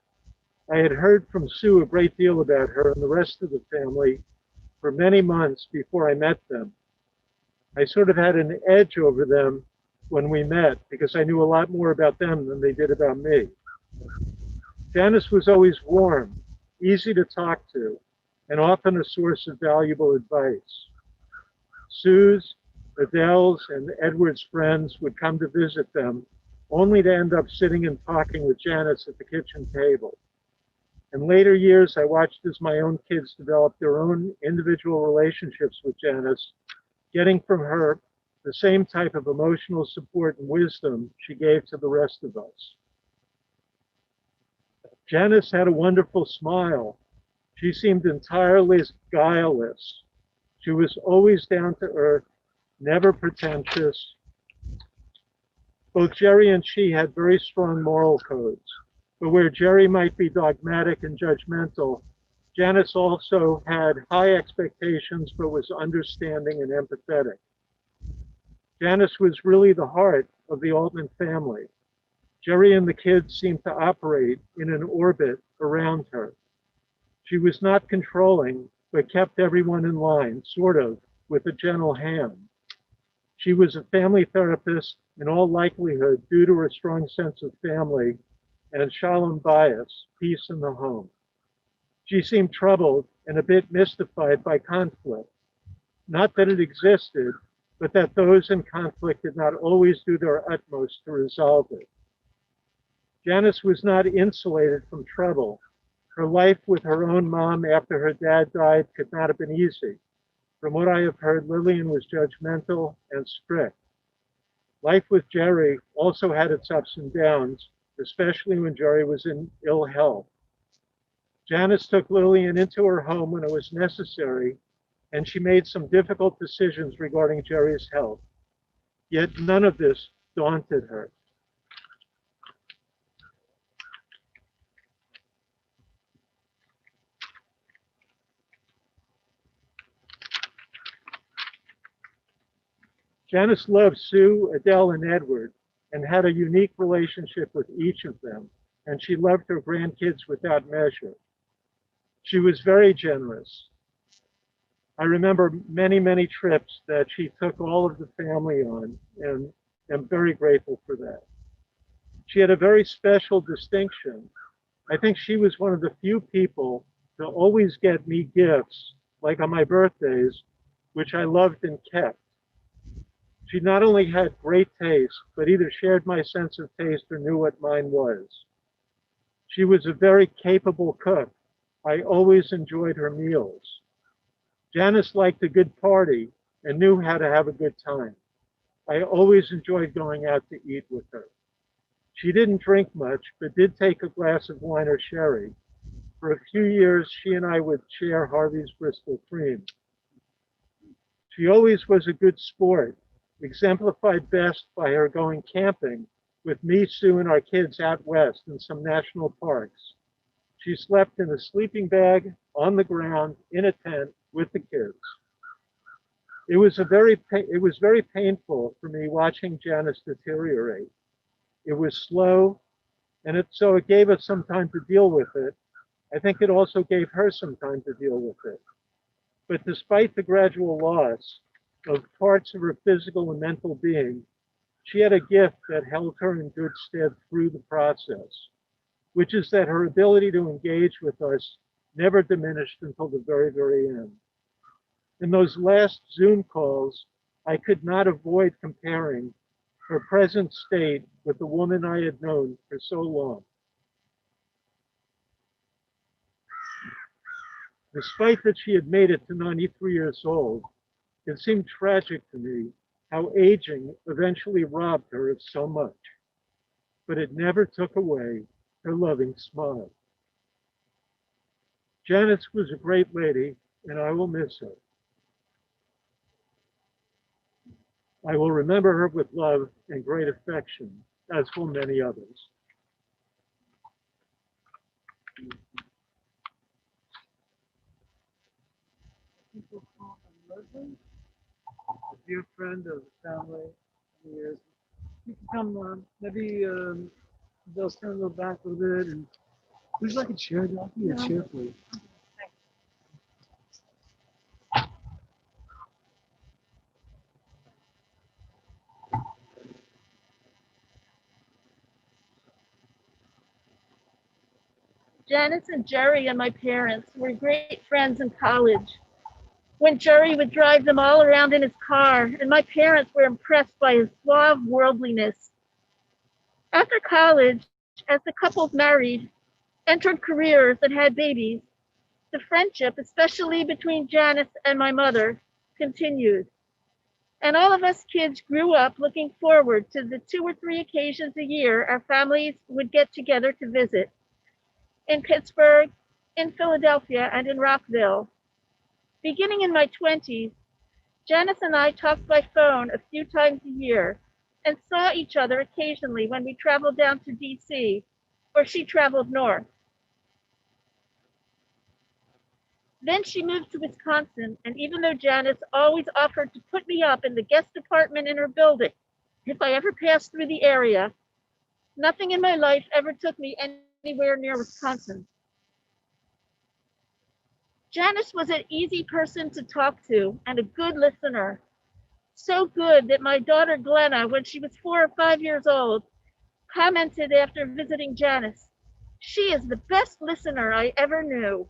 Speaker 4: I had heard from Sue a great deal about her and the rest of the family for many months before I met them. I sort of had an edge over them when we met because I knew a lot more about them than they did about me. Janice was always warm, easy to talk to, and often a source of valuable advice. Sue's, Adele's, and Edward's friends would come to visit them, only to end up sitting and talking with Janice at the kitchen table. In later years, I watched as my own kids developed their own individual relationships with Janice, getting from her the same type of emotional support and wisdom she gave to the rest of us. Janice had a wonderful smile. She seemed entirely guileless. She was always down to earth, never pretentious. Both Jerry and she had very strong moral codes, but where Jerry might be dogmatic and judgmental, Janice also had high expectations but was understanding and empathetic. Janice was really the heart of the Oltman family. Jerry and the kids seemed to operate in an orbit around her. She was not controlling, but kept everyone in line, sort of, with a gentle hand. She was a family therapist, in all likelihood, due to her strong sense of family and shalom bias, peace in the home. She seemed troubled and a bit mystified by conflict. Not that it existed, but that those in conflict did not always do their utmost to resolve it. Janice was not insulated from trouble. Her life with her own mom after her dad died could not have been easy. From what I have heard, Lillian was judgmental and strict. Life with Jerry also had its ups and downs, especially when Jerry was in ill health. Janice took Lillian into her home when it was necessary, and she made some difficult decisions regarding Jerry's health. Yet none of this daunted her. Janice loved Sue, Adele, and Edward, and had a unique relationship with each of them, and she loved her grandkids without measure. She was very generous. I remember many, many trips that she took all of the family on, and am very grateful for that. She had a very special distinction. I think she was one of the few people to always get me gifts, like on my birthdays, which I loved and kept. She not only had great taste, but either shared my sense of taste or knew what mine was. She was a very capable cook. I always enjoyed her meals. Janice liked a good party and knew how to have a good time. I always enjoyed going out to eat with her. She didn't drink much, but did take a glass of wine or sherry. For a few years, she and I would share Harvey's Bristol cream. She always was a good sport, exemplified best by her going camping with me, Sue, and our kids out west in some national parks. She slept in a sleeping bag on the ground in a tent with the kids. It was very painful for me watching Janice deteriorate. It was slow, and so it gave us some time to deal with it. I think it also gave her some time to deal with it. But despite the gradual loss of parts of her physical and mental being, she had a gift that held her in good stead through the process, which is that her ability to engage with us never diminished until the very, very end. In those last Zoom calls, I could not avoid comparing her present state with the woman I had known for so long. Despite that she had made it to 93 years old, it seemed tragic to me how aging eventually robbed her of so much, but it never took away her loving smile. Janice was a great lady, and I will miss her. I will remember her with love and great affection, as will many others.
Speaker 1: A dear friend of the family for years. You can come, maybe they'll stand a little back a little bit, and would you like a chair? I'll give you a chair for you.
Speaker 5: Janice and Jerry and my parents were great friends in college. When Jerry would drive them all around in his car, and my parents were impressed by his suave worldliness. After college, as the couples married, entered careers, and had babies, the friendship, especially between Janice and my mother, continued. And all of us kids grew up looking forward to the 2 or 3 occasions a year our families would get together to visit in Pittsburgh, in Philadelphia, and in Rockville. Beginning in my 20s, Janice and I talked by phone a few times a year and saw each other occasionally when we traveled down to DC or she traveled north. Then she moved to Wisconsin, and even though Janice always offered to put me up in the guest apartment in her building if I ever passed through the area, nothing in my life ever took me anywhere near Wisconsin. Janice was an easy person to talk to and a good listener. So good that my daughter Glenna, when she was 4 or 5 years old, commented after visiting Janice, "She is the best listener I ever knew."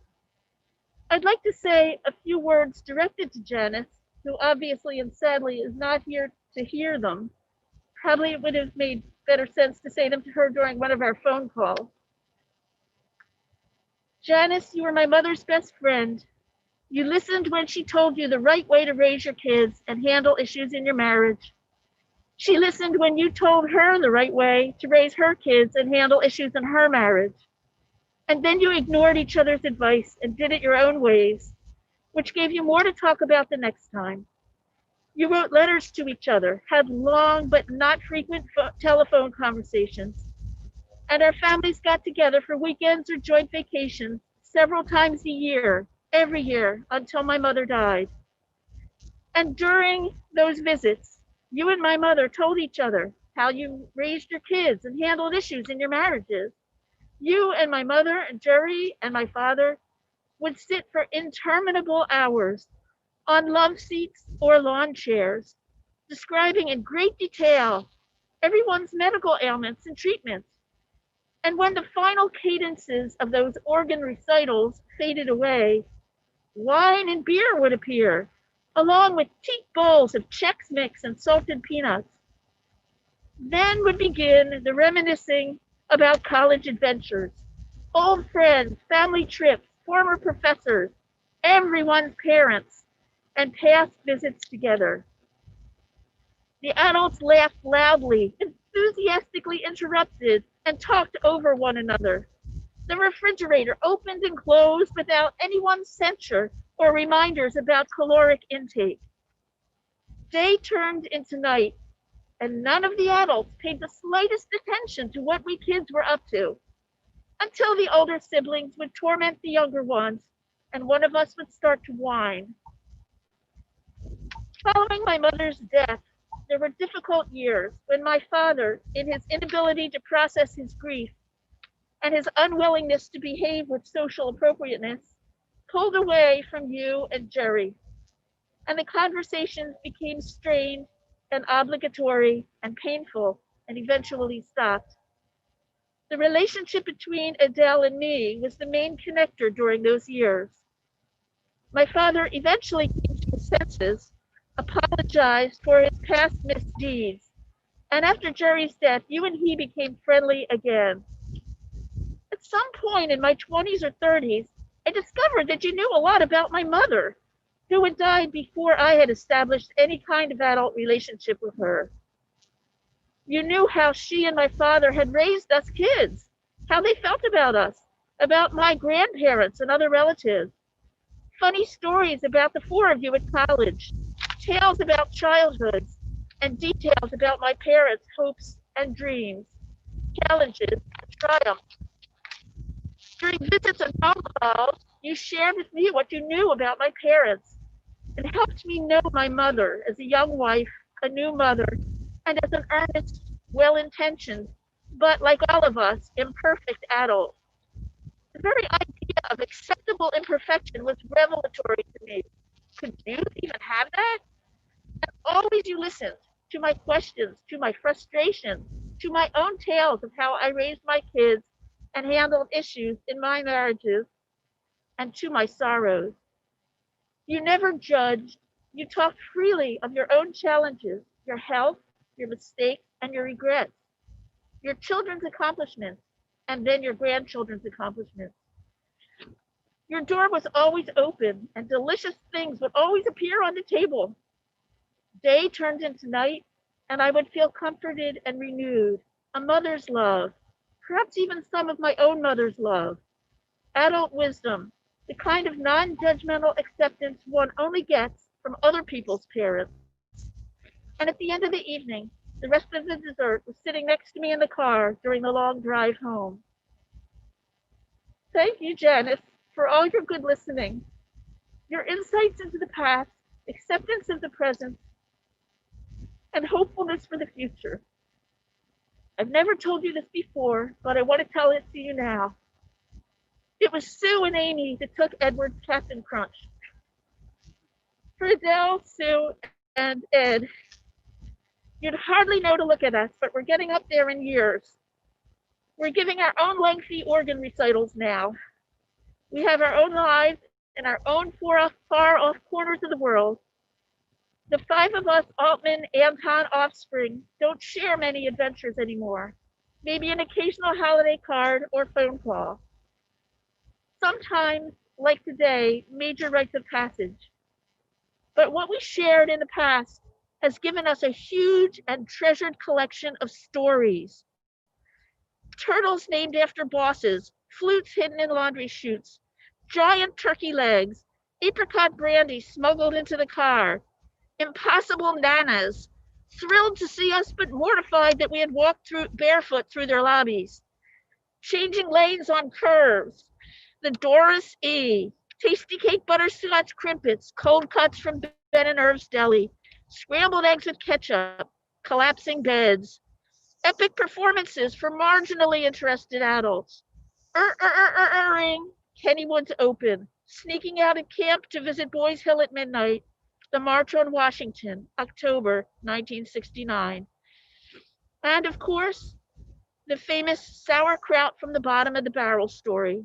Speaker 5: I'd like to say a few words directed to Janice, who obviously and sadly is not here to hear them. Probably it would have made better sense to say them to her during one of our phone calls. Janice, you were my mother's best friend. You listened when she told you the right way to raise your kids and handle issues in your marriage. She listened when you told her the right way to raise her kids and handle issues in her marriage. And then you ignored each other's advice and did it your own ways, which gave you more to talk about the next time. You wrote letters to each other, had long but not frequent telephone conversations, and our families got together for weekends or joint vacations several times a year, every year, until my mother died. And during those visits, you and my mother told each other how you raised your kids and handled issues in your marriages. You and my mother and Jerry and my father would sit for interminable hours, on love seats or lawn chairs, describing in great detail everyone's medical ailments and treatments. And when the final cadences of those organ recitals faded away, wine and beer would appear, along with teak bowls of Chex Mix and salted peanuts. Then would begin the reminiscing about college adventures, old friends, family trips, former professors, everyone's parents, and past visits together. The adults laughed loudly, enthusiastically interrupted, and talked over one another. The refrigerator opened and closed without anyone's censure or reminders about caloric intake. Day turned into night, and none of the adults paid the slightest attention to what we kids were up to, until the older siblings would torment the younger ones, and one of us would start to whine. Following my mother's death, there were difficult years when my father, in his inability to process his grief and his unwillingness to behave with social appropriateness, pulled away from you and Jerry, and the conversations became strained and obligatory and painful and eventually stopped. The relationship between Adele and me was the main connector during those years. My father eventually came to his senses, apologized for his past misdeeds, and after Jerry's death, you and he became friendly again. At some point in my 20s or 30s, I discovered that you knew a lot about my mother, who had died before I had established any kind of adult relationship with her. You knew how she and my father had raised us kids, how they felt about us, about my grandparents and other relatives. Funny stories about the four of you at college, tales about childhoods, and details about my parents' hopes and dreams, challenges and triumphs. During visits and phone calls, you shared with me what you knew about my parents. It helped me know my mother as a young wife, a new mother, and as an earnest, well-intentioned, but like all of us, imperfect adult. The very idea of acceptable imperfection was revelatory to me. Could you even have that? And always you listened to my questions, to my frustrations, to my own tales of how I raised my kids and handled issues in my marriages, and to my sorrows. You never judged. You talked freely of your own challenges, your health, your mistakes, and your regrets, your children's accomplishments, and then your grandchildren's accomplishments. Your door was always open, and delicious things would always appear on the table. Day turned into night, and I would feel comforted and renewed. A mother's love, perhaps even some of my own mother's love, adult wisdom, the kind of non judgmental acceptance one only gets from other people's parents. And at the end of the evening, the rest of the dessert was sitting next to me in the car during the long drive home. Thank you, Janice, for all your good listening, your insights into the past, acceptance of the present, and hopefulness for the future. I've never told you this before, but I want to tell it to you now. It was Sue and Amy that took Edward's Captain Crunch. For Adele, Sue, and Ed, you'd hardly know to look at us, but we're getting up there in years. We're giving our own lengthy organ recitals now. We have our own lives in our own far off corners of the world. The five of us Oltman Anton offspring don't share many adventures anymore. Maybe an occasional holiday card or phone call. Sometimes, like today, major rites of passage. But what we shared in the past has given us a huge and treasured collection of stories. Turtles named after bosses, flutes hidden in laundry chutes, giant turkey legs, apricot brandy smuggled into the car, impossible nanas, thrilled to see us but mortified that we had walked through barefoot through their lobbies, changing lanes on curves, the Doris E, tasty cake butterscotch crimpets, cold cuts from Ben and Irv's Deli, scrambled eggs with ketchup, collapsing beds, epic performances for marginally interested adults, ring, Kennywood's open, sneaking out at camp to visit Boys Hill at midnight, The March on Washington, October 1969. And of course, the famous sauerkraut from the bottom of the barrel story.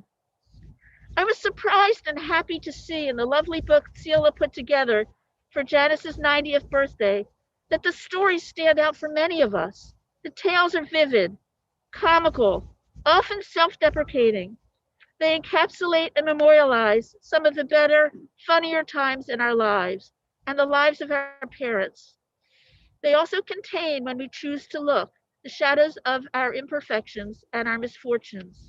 Speaker 5: I was surprised and happy to see in the lovely book Celia put together for Janice's 90th birthday that the stories stand out for many of us. The tales are vivid, comical, often self-deprecating. They encapsulate and memorialize some of the better, funnier times in our lives and the lives of our parents. They also contain, when we choose to look, the shadows of our imperfections and our misfortunes.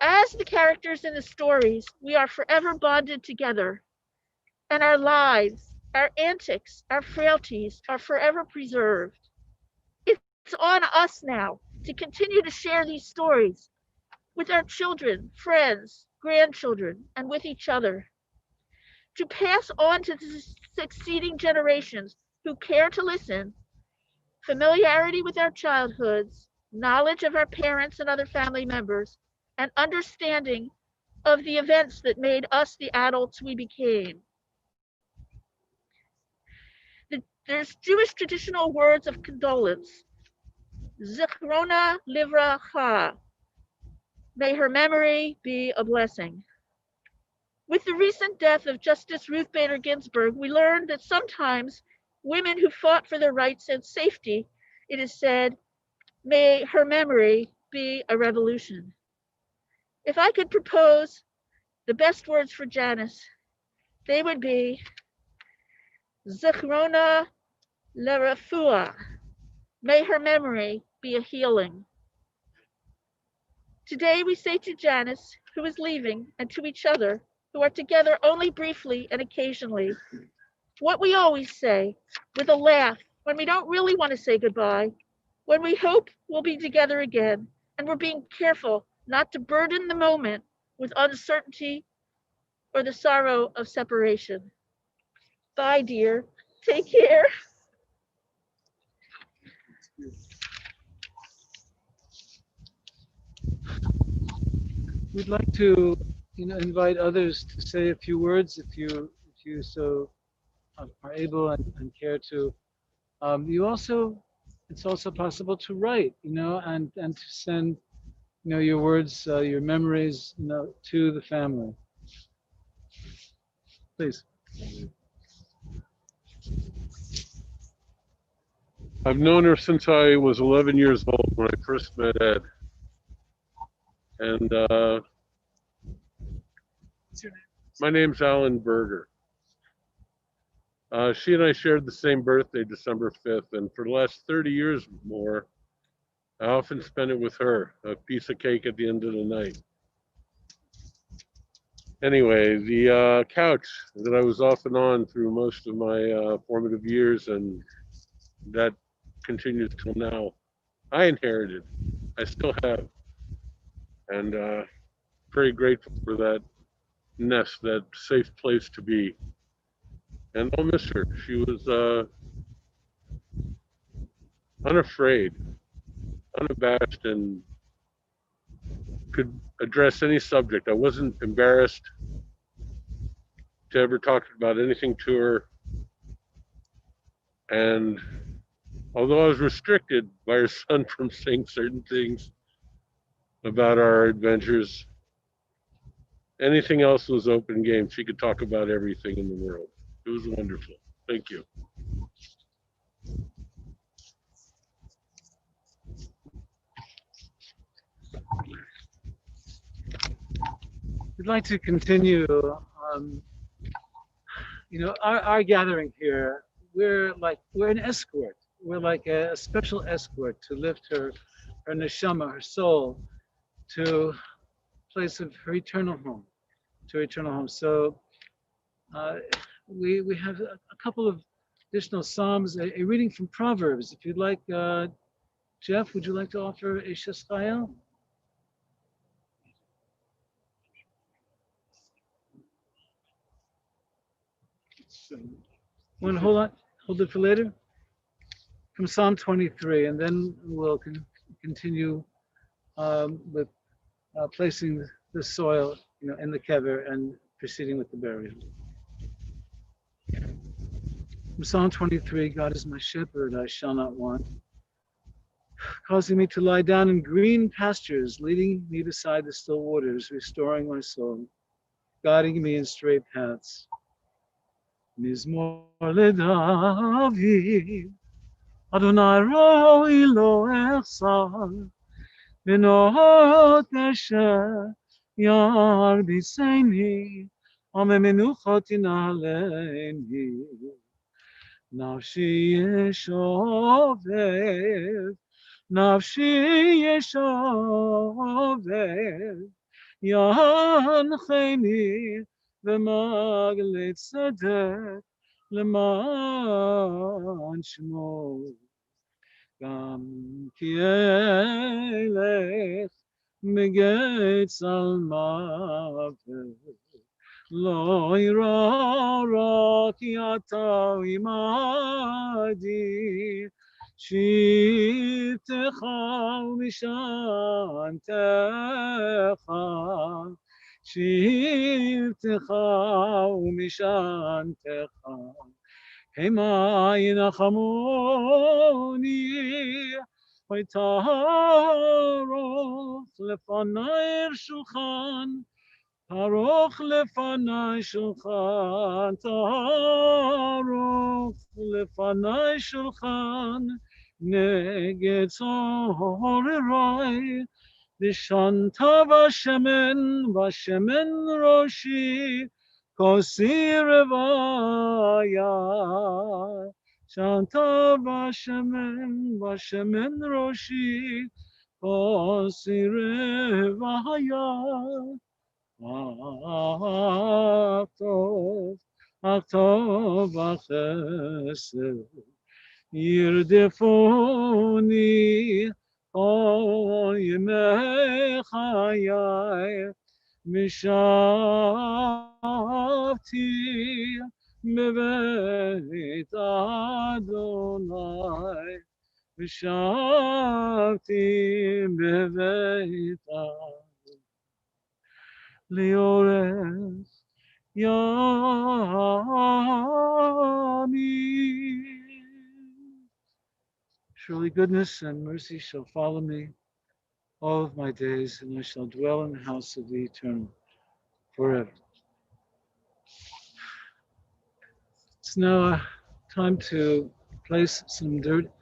Speaker 5: As the characters in the stories, we are forever bonded together, and our lives, our antics, our frailties are forever preserved. It's on us now to continue to share these stories with our children, friends, grandchildren, and with each other, to pass on to the succeeding generations who care to listen, familiarity with our childhoods, knowledge of our parents and other family members, and understanding of the events that made us the adults we became. There's Jewish traditional words of condolence. Zichrona livracha. May her memory be a blessing. With the recent death of Justice Ruth Bader Ginsburg, we learned that sometimes women who fought for their rights and safety, it is said, may her memory be a revolution. If I could propose the best words for Janice, they would be Zichrona lerafua. May her memory be a healing. Today we say to Janice, who is leaving, and to each other, who are together only briefly and occasionally, what we always say, with a laugh, when we don't really want to say goodbye, when we hope we'll be together again, and we're being careful not to burden the moment with uncertainty or the sorrow of separation. Bye, dear. Take care.
Speaker 1: We'd like to, invite others to say a few words if you so are able and care to. It's also possible to write, and to send, your words, your memories, to the family. Please.
Speaker 6: I've known her since I was 11 years old when I first met Ed. And
Speaker 1: What's your name?
Speaker 6: my name's Alan Berger. She and I shared the same birthday, December 5th, and for the last 30 years or more, I often spent it with her, a piece of cake at the end of the night. Anyway, the couch that I was off and on through most of my formative years, and that continues till now, I inherited. I still have. And very grateful for that nest, that safe place to be. And I'll miss her. She was unafraid, unabashed, and could address any subject. I wasn't embarrassed to ever talk about anything to her. And although I was restricted by her son from saying certain things about our adventures, anything else was open game. She could talk about everything in the world. It was wonderful. Thank you.
Speaker 1: We'd like to continue, our gathering here. We're an escort. We're like a special escort to lift her neshama, her soul, to a place of her eternal home, to her eternal home. So we have a couple of additional psalms, a reading from Proverbs. If you'd like, Jeff, would you like to offer a Sheschael? Hold it for later. From Psalm 23, and then we'll continue with placing the soil, in the kever and proceeding with the burial. From Psalm 23, God is my shepherd, I shall not want, causing me to lie down in green pastures, leading me beside the still waters, restoring my soul, guiding me in straight paths. Mizmor leDavid, Adonai roi lo echsar, b'noat asher yarbiseni, amemenuchot inaleni. Nafshi yeshovet, nafshi yeshovet, yancheni v'maglet tzedek leman shmo. Gam ki elech megetz al mavet. Lo ira ki ata imadi, shivtecha umishantecha, shivtecha umishantecha, hema yinachamoni, v'taroch lefanai shulchan, Taroch lefanai shulchan, taroch lefanai shulchan, neged zohorirai, v'shanta v'shemen roshi, kosi revaya. Shanta v'shemen roshi, kosi revaya. Achtov, Achtov v'chesed, yirdefuni kol yemei chayai, mishavti bebeit Adonai, mishavti bebeit Adonai. Leores Yami. Surely goodness and mercy shall follow me all of my days, and I shall dwell in the house of the Eternal forever. It's now time to place some dirt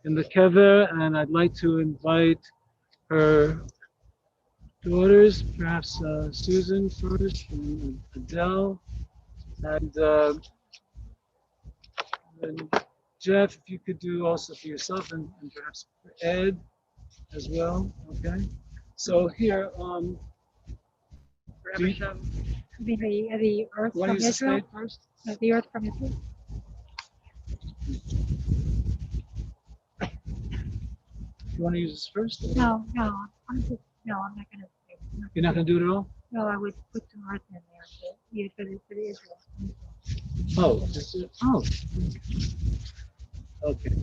Speaker 1: in the kever, and I'd like to invite her daughters, perhaps Susan first, and Adele, and Jeff, if you could do also for yourself, and perhaps for Ed as well. Okay. So here, do you,
Speaker 2: The earth
Speaker 1: want to
Speaker 2: from
Speaker 1: use the
Speaker 2: Israel?
Speaker 1: spade first?
Speaker 2: The earth from Israel?
Speaker 1: You want to use this first? Or?
Speaker 2: No, I'm not gonna.
Speaker 1: You're not going to do it at all?
Speaker 2: No, I would put some earth in there for the Israel.
Speaker 1: Oh, okay.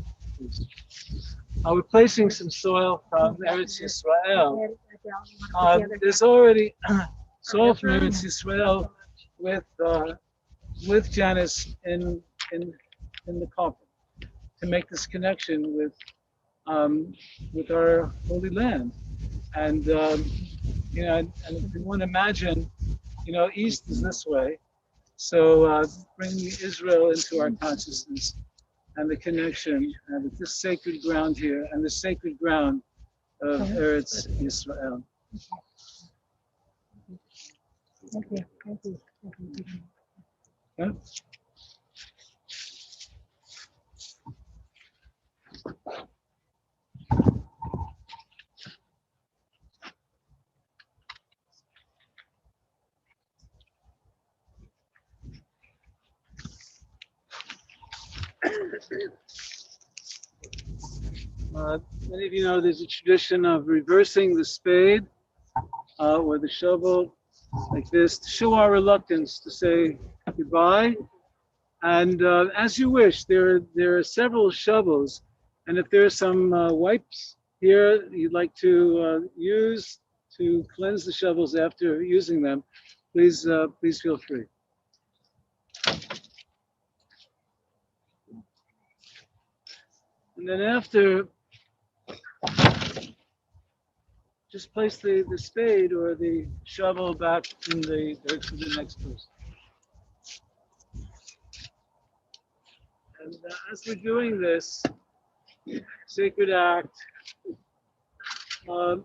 Speaker 1: We're placing some soil from Eretz Yisrael. There's already soil from Eretz Yisrael with Janice in the coffin to make this connection with our Holy Land, and and if you want to imagine, east is this way, so bringing Israel into our consciousness and the connection with this sacred ground here and the sacred ground of Eretz Yisrael.
Speaker 2: Thank you.
Speaker 1: Yeah? Many of you know there's a tradition of reversing the spade or the shovel like this to show our reluctance to say goodbye. And as you wish, there are several shovels, and if there are some wipes here you'd like to use to cleanse the shovels after using them, please feel free. And then after, just place the spade or the shovel back in the dirt to the next person. And as we're doing this sacred act, I'd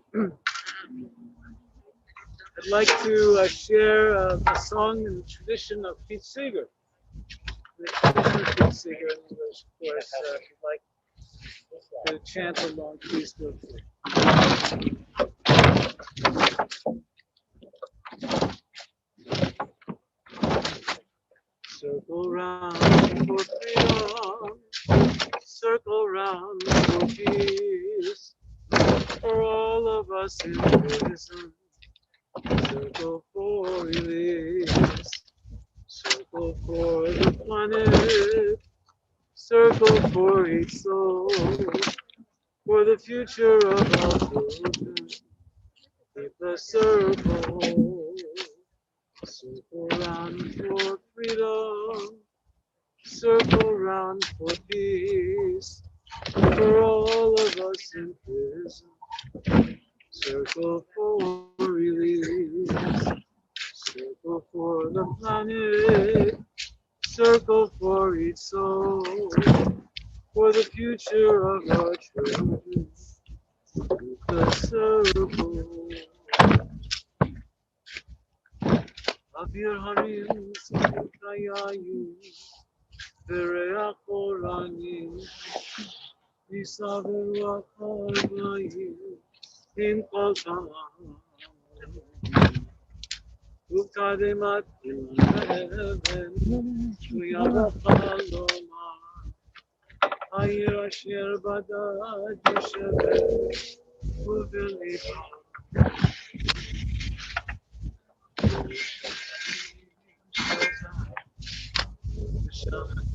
Speaker 1: like to share a song in the tradition of Pete Seeger. The tradition of Pete Seeger in English, of course. If you'd like to chant along, please feel free. Circle round for freedom, circle round for peace, for all of us in prison. Circle for release, circle for the planet, circle for each soul, for the future of our children. Keep the circle, circle round for freedom, circle round for peace, for all of us in prison. Circle for release, circle for the planet, circle for each soul, for the future of our children. The circle. Abir harim sikayayu, vereach oranim, nisaver wakarbayim, in koltam. Uktademat ilheven, uyavachaloma, ayir asher badad yeshevet, uvelicha.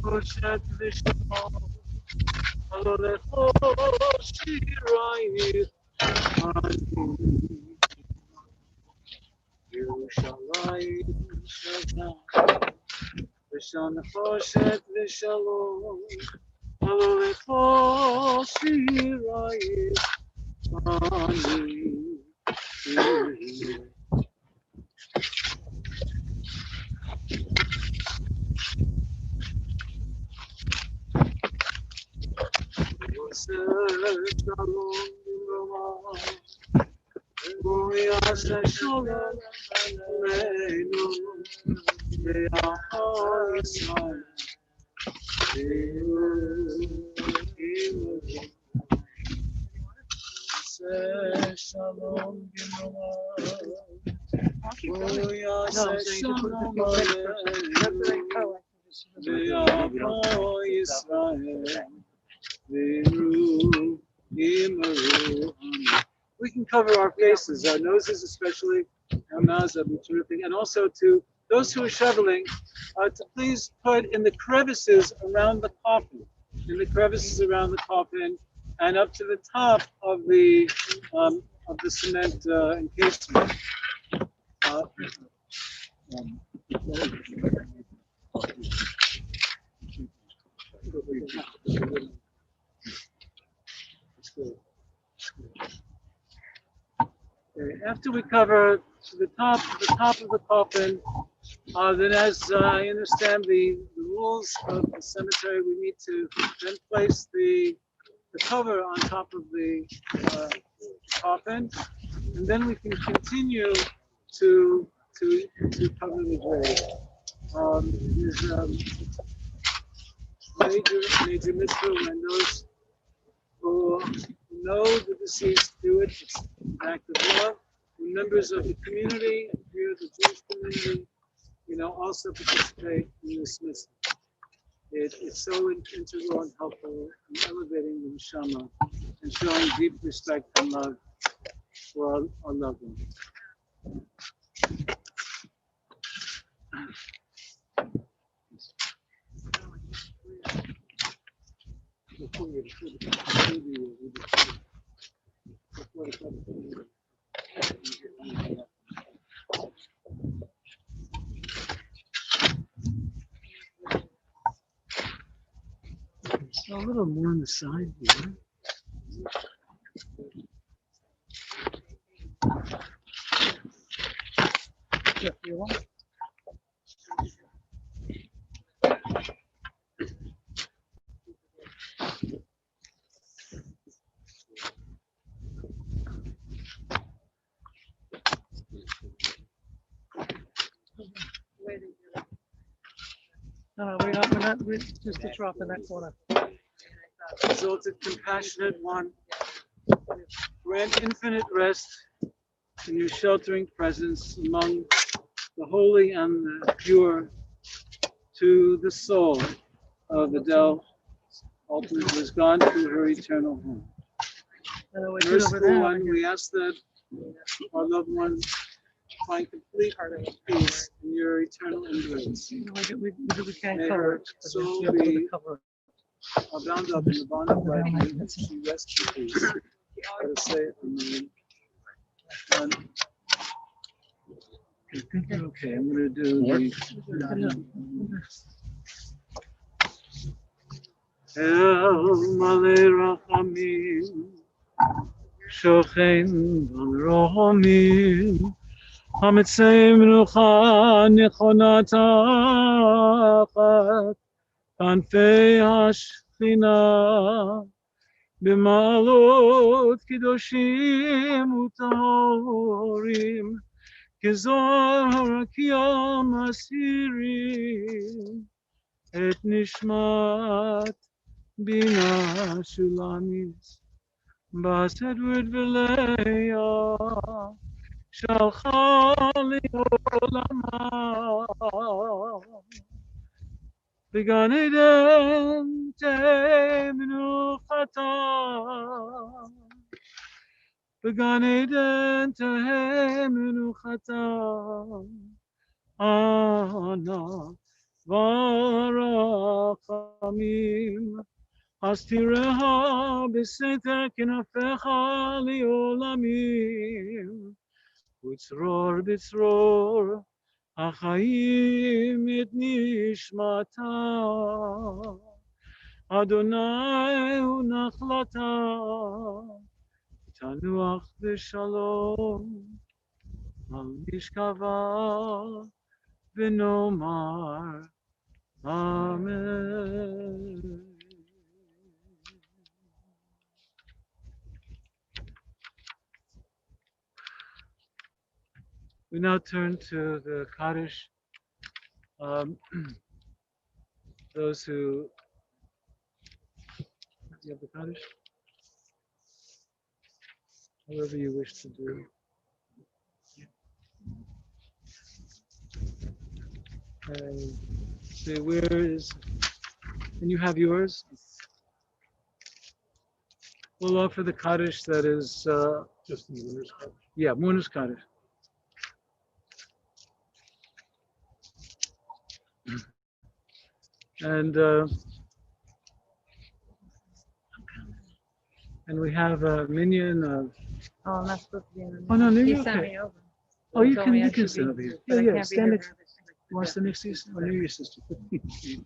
Speaker 1: Koshet v'shalom, alolecho shirayim, Yerushalayim Shabbat, V'shon Koshet v'shalom, alolecho shirayim, Yosef Shalom Yiromah, Yaseh Shalom Aleinu, Be'achar Yisrael, Yaseh Shalom Yiromah, Yaseh Shalom Aleinu, Be'achar Yisrael. We can cover our faces, our noses especially, our mouths, that'd be terrific. And also to those who are shoveling, to please put in the crevices around the coffin, and up to the top of the cement encasement. Okay, after we cover the top of the coffin, then as I understand the rules of the cemetery, we need to then place the cover on top of the coffin, and then we can continue to cover the grave. There's major mitzvah when those who know the deceased do it. It's an act of love. When members of the community, here the Jewish community, also participate in this mitzvah. It's so integral and helpful in elevating the neshama and showing deep respect and love for our loved ones. A little more on the side here. Yeah, you want? No, we're just a drop in that corner. Exalted, compassionate one, grant infinite rest in your sheltering presence among the holy and the pure to the soul of Adele Oltman, who has gone to her eternal home. Merciful one, we ask that our loved ones find complete peace in your eternal embrace. May her soul be bound up in the bond of life and she rests in peace. Let us say amen. Okay, I'm going to do the El Malay Rachamim Shochen Banrohomim Hamitzei Menucha Nechona Tachat Kanfei HaShechina B'malot Kedoshim Utahorim Kizor Kiyam Asirim Et Nishmat Bina Shulamis Bas Edward Veleya Shalcha Li'olama Began Eden Temenuchata Began Eden Temenuchata Ana Varachamim Astireha B'Seter Kinafecha Li'olamim Utzror B'Tzror Achayim Et Nishmata Adonai Unachlata Tanuach B'Shalom Al Mishkava V'Nomar Amen. We now turn to the Kaddish. Those who you have the Kaddish, however you wish to do. And say, where is? And you have yours. We'll offer the Kaddish that is
Speaker 4: Just the Mooner's Kaddish.
Speaker 1: Yeah, Mooner's Kaddish. And we have a minion of.
Speaker 3: Oh, I'm not supposed to be in the.
Speaker 1: Oh no, no,
Speaker 3: He
Speaker 1: you're
Speaker 3: sent
Speaker 1: okay.
Speaker 3: me over.
Speaker 1: Oh, you
Speaker 3: Told
Speaker 1: can
Speaker 3: me I
Speaker 1: you can
Speaker 3: should
Speaker 1: stand
Speaker 3: be-
Speaker 1: over here.
Speaker 3: but I
Speaker 1: Yeah, yeah,
Speaker 3: can't be
Speaker 1: stand
Speaker 3: here
Speaker 1: next.
Speaker 3: for every single-
Speaker 1: You want to stand next to you? Oh, you're your sister.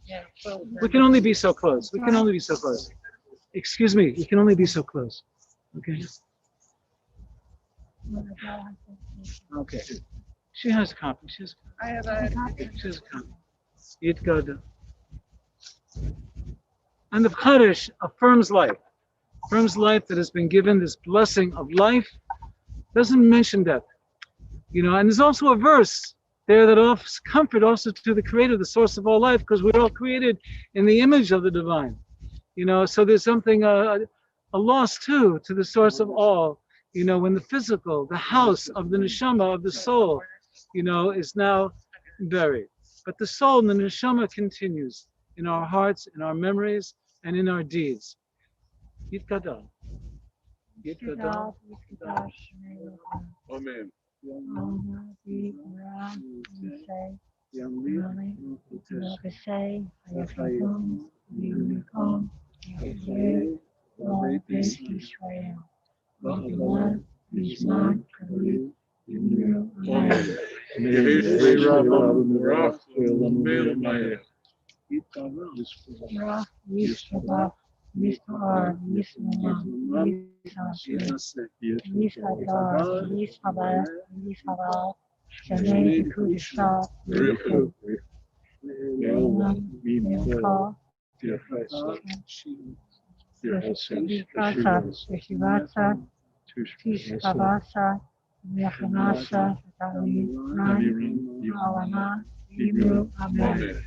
Speaker 3: Yeah, well,
Speaker 1: We can only be so close. We can only be so close. Excuse me. We can only be so close. Okay. Okay. She has a copy. She has
Speaker 3: I have a.
Speaker 1: a copy. It good. And the Kaddish affirms life. Affirms life that has been given this blessing of life. Doesn't mention death. You know, and there's also a verse there that offers comfort also to the Creator, the source of all life, because we're all created in the image of the divine. You know, so there's something, a loss too, to the source of all. You know, when the physical, the house of the neshama, of the soul, you know, is now buried. But the soul and the neshama continues in our hearts, in our memories, and in our deeds. Yitkadal. Yitkadal.
Speaker 6: Amen.
Speaker 2: Yisrael, Yisrael, Yisrael, Yisrael, Yisrael, Shanei Kudisha, Yisrael, Yeshivasa, Yeshivasa, Tishkavasa, Yachanasa, Ran, Alana, Hebrew, Amen.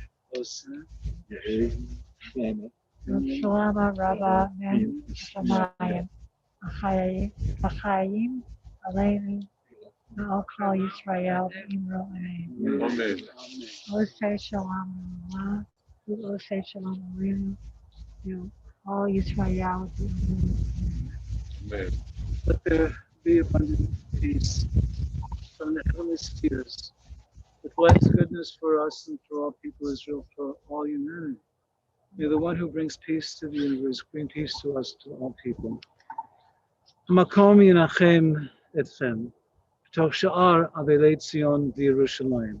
Speaker 2: Shalama Rabba, Men, Shamayim, Achayim, Aleinu, I'll call Yisrael, Imro, Amen.
Speaker 6: Amen.
Speaker 2: Osei Shalom, Allah, Osei Shalom, Aleinu, you, all Yisrael,
Speaker 6: Amen.
Speaker 1: Let there be abundant peace from the heavenly spheres, with life's goodness for us and for all people of Israel, for all humanity. May the one who brings peace to the universe bring peace to us, to all people. Makom Yinachem Etchem, B'toch Sha'ar Avelei Tzion v'Yerushalayim.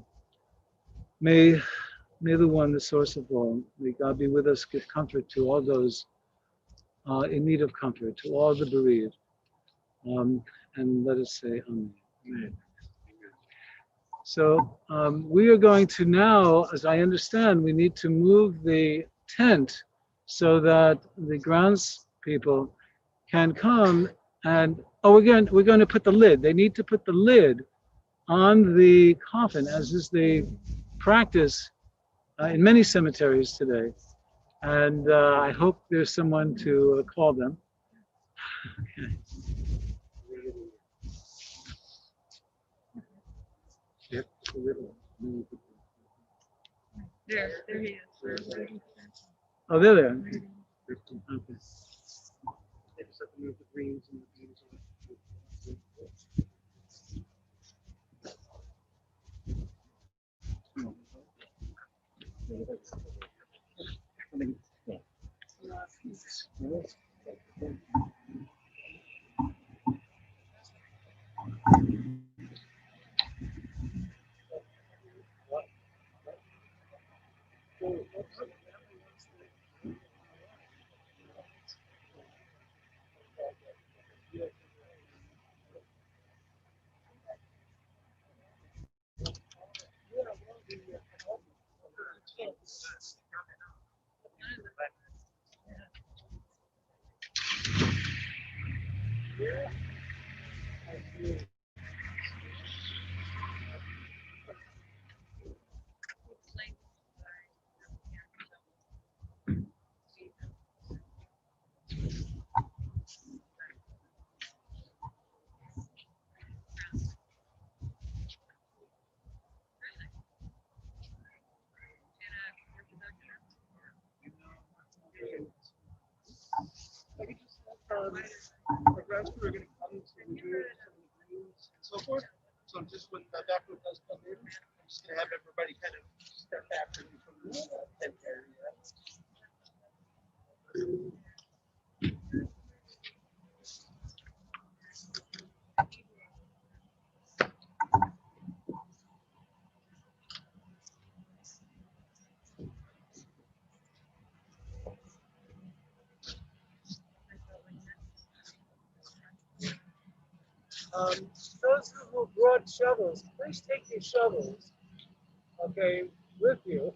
Speaker 1: May the one, the source of all, may God be with us, give comfort to all those in need of comfort, to all the bereaved. And let us say Amen. Amen. So we are going to now, as I understand, we need to move the tent so that the grounds people can come and, we're going to put the lid. They need to put the lid on the coffin, as is the practice in many cemeteries today. And I hope there's someone to call them. Okay.
Speaker 3: There he is.
Speaker 1: Oh, they're there. Okay.
Speaker 4: The rest are going to come to review some of the greens and so forth. So just when the doctor does come in, I'm just going to have everybody kind of step back from the tent area. Those who brought shovels, please take your shovels, okay, with you.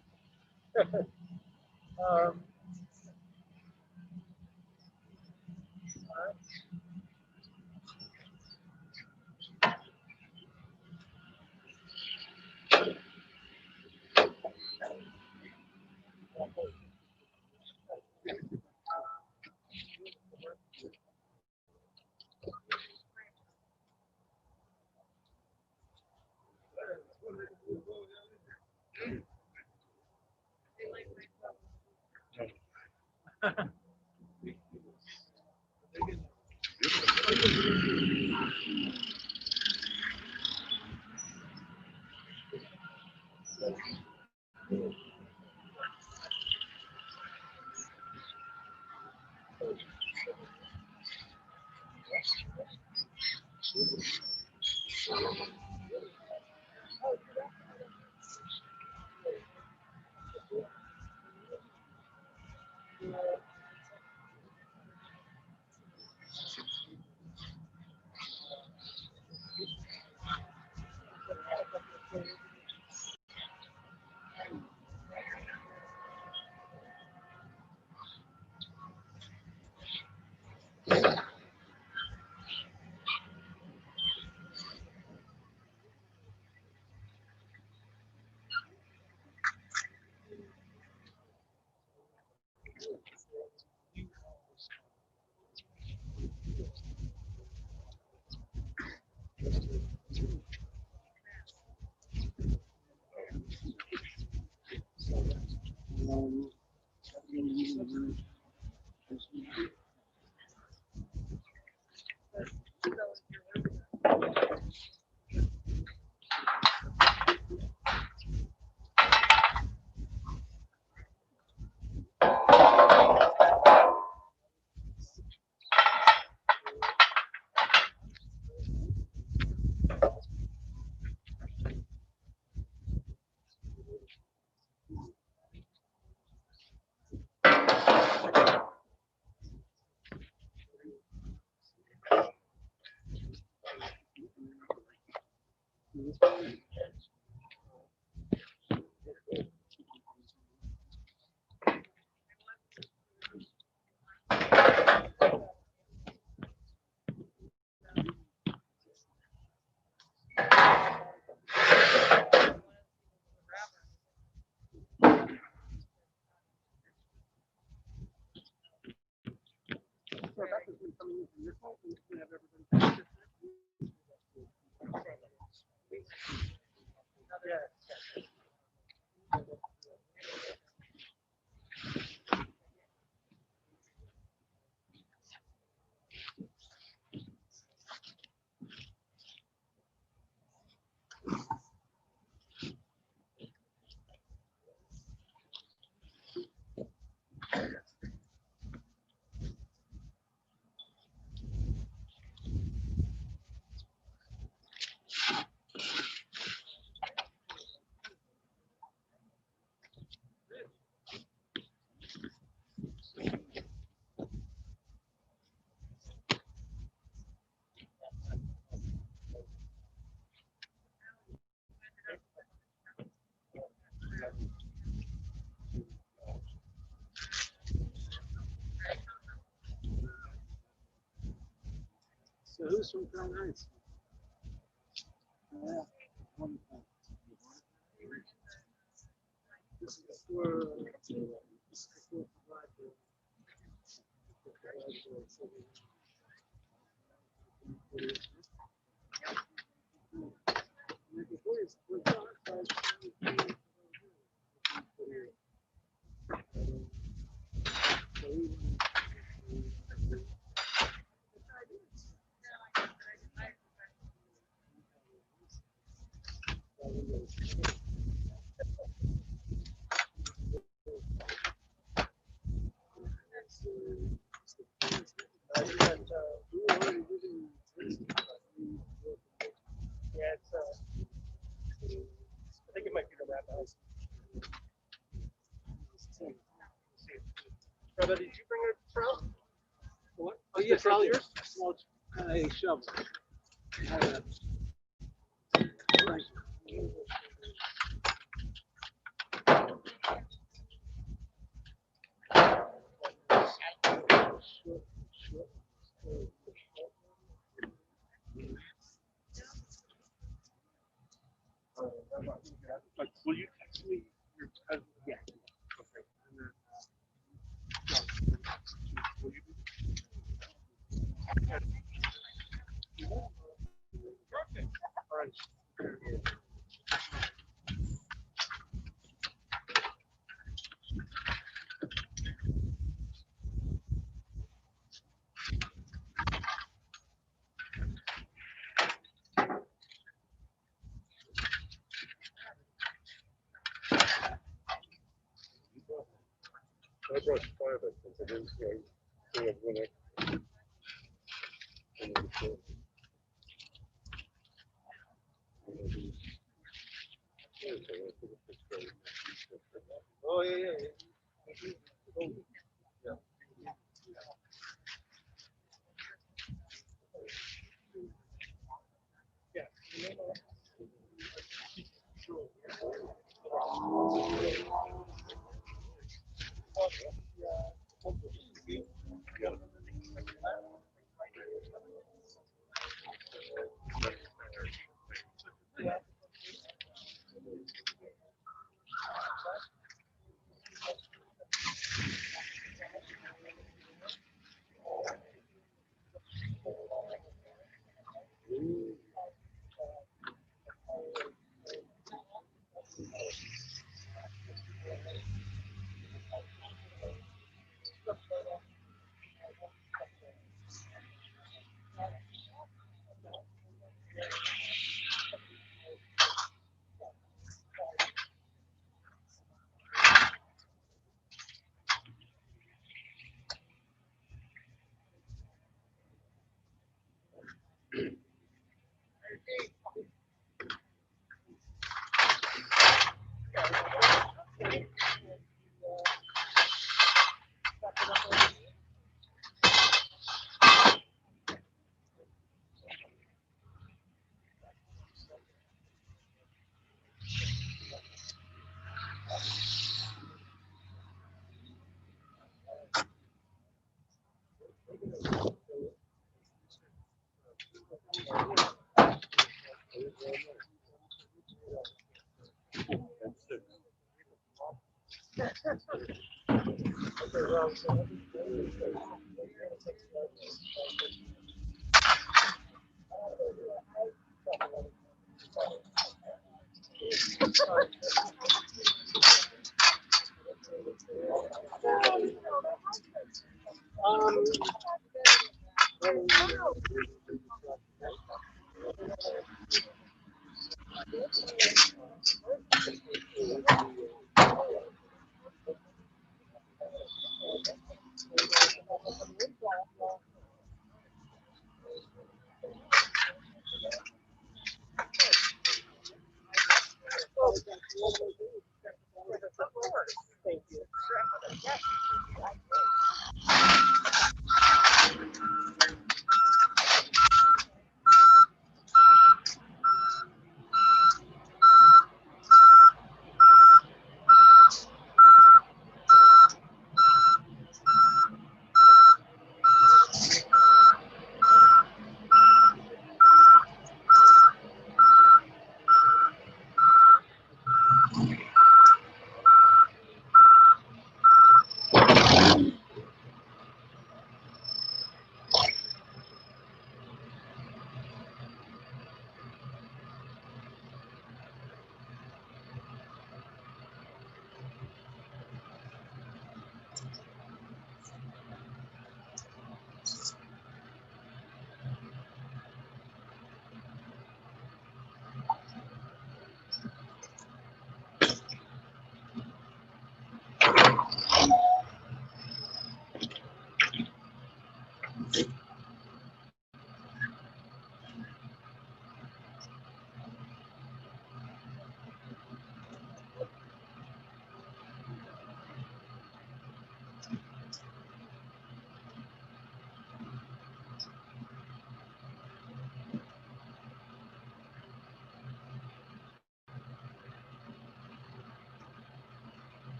Speaker 1: So who's from Crown Heights? Yeah. This is before, I think it might be the Rap House. Brother, did you bring a trowel? What? Oh, yes, I'll use a small shovel.
Speaker 4: But will you text me your cousin?
Speaker 1: Yeah.
Speaker 4: Okay. Will you okay. All right.
Speaker 6: I brought five, I think. I didn't have one extra.
Speaker 1: Oh, yeah.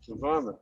Speaker 6: Savannah.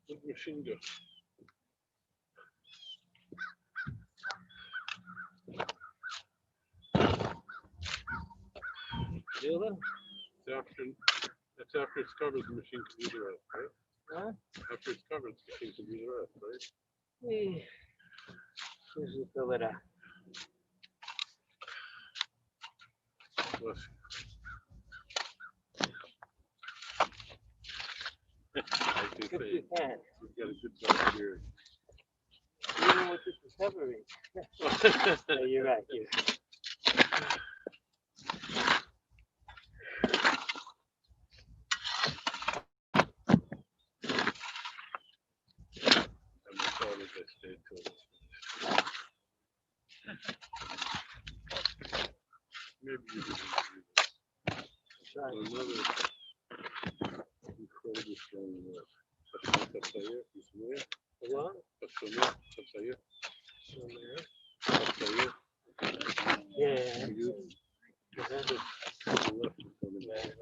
Speaker 6: What machine go? That's after it's covered, the machine can do the rest, right?
Speaker 1: Huh?
Speaker 6: After it's covered, the machine can do the rest, right?
Speaker 1: Fill it out.
Speaker 6: Bless you. Like they say,
Speaker 1: You can.
Speaker 6: you've got a good job here.
Speaker 1: Even with this recovery. Yeah, you're right.
Speaker 6: I'm sorry that I stayed till this. Maybe you didn't agree with another incredibly strong word. Pasaya, is where?
Speaker 1: What?
Speaker 6: Pasaya.
Speaker 1: Yeah.
Speaker 6: You
Speaker 1: Yeah.
Speaker 6: left it coming back.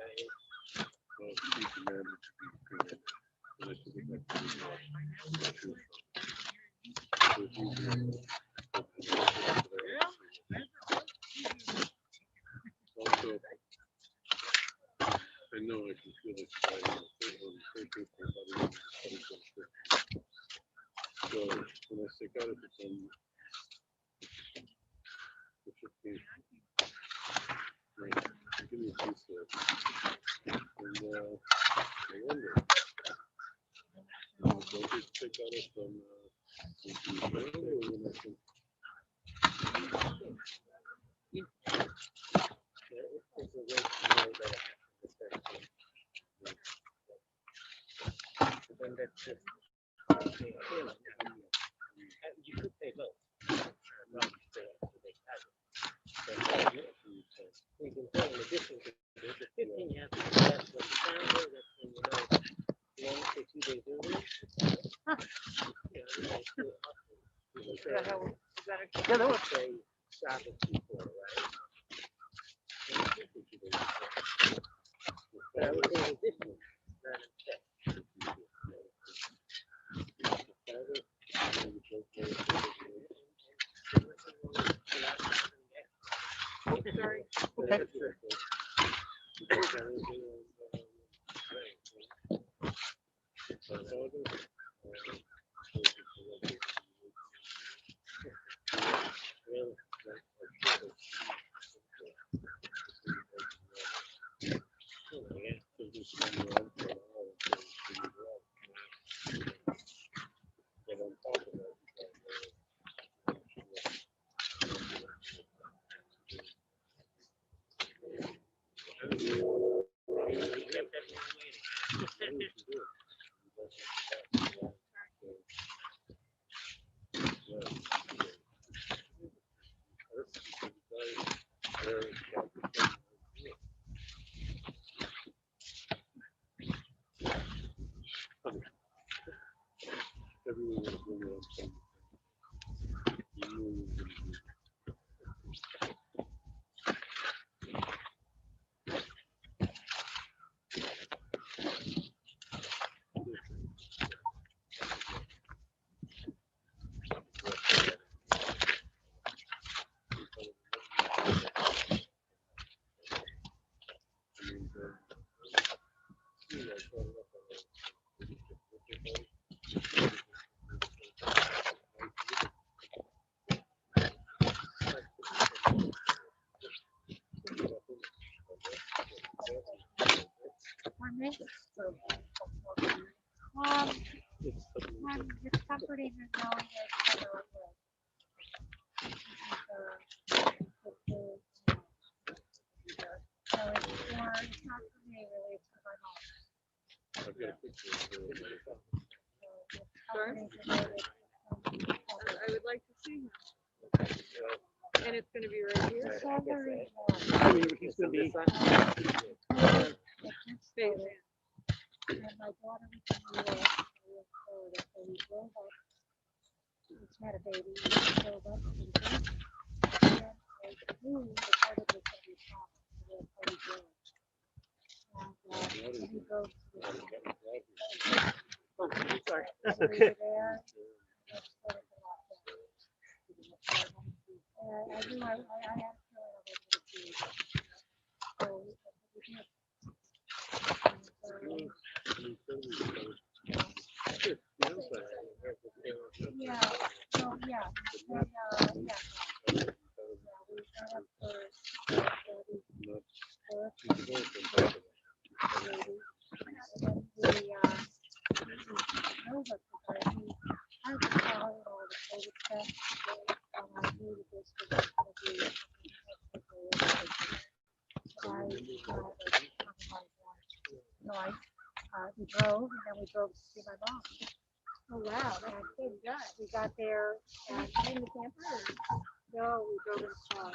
Speaker 6: Well, he demanded to be cremated. And I took it back to the house. So it's easier. Also, good at so when I stick out, it's on the 15th. Right. Give me a piece there. And I wonder, don't you stick out it from
Speaker 7: then that's just you could say look, we can tell in addition to the 15 you have to that's when the founder, that's when you know 1 to 2 days earlier.
Speaker 3: Yeah, how, is that a,
Speaker 7: Yeah, that would say Sabbath before, right? But I would say in addition, not instead.
Speaker 3: sorry.
Speaker 7: Okay.
Speaker 2: It's comforting to know that so it's more, it's not for me really, it's for my mom.
Speaker 3: Sorry? I would like to see him. And it's going to be right here.
Speaker 2: So very
Speaker 7: He's going to be
Speaker 3: Space.
Speaker 2: and my daughter was in New York, so we drove up. We had a baby, we drove up to the beach, and I knew the part of it was going to be promised, so that's how we drove. And we drove to the beach.
Speaker 7: sorry.
Speaker 2: That's okay. There, and that's sort of a lot better. I knew I had a feeling I was going to see. So we did. Yeah, so yeah, and yeah, we got up for work and then we drove up because I was following all the COVID stuff and I knew that this was going to be we drove and then we drove to see my mom. Oh wow, that's so good. We got there and in the camper. No, we drove in the car.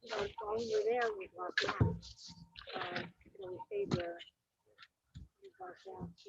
Speaker 2: And while we were there, we walked down. We stayed there. We walked down.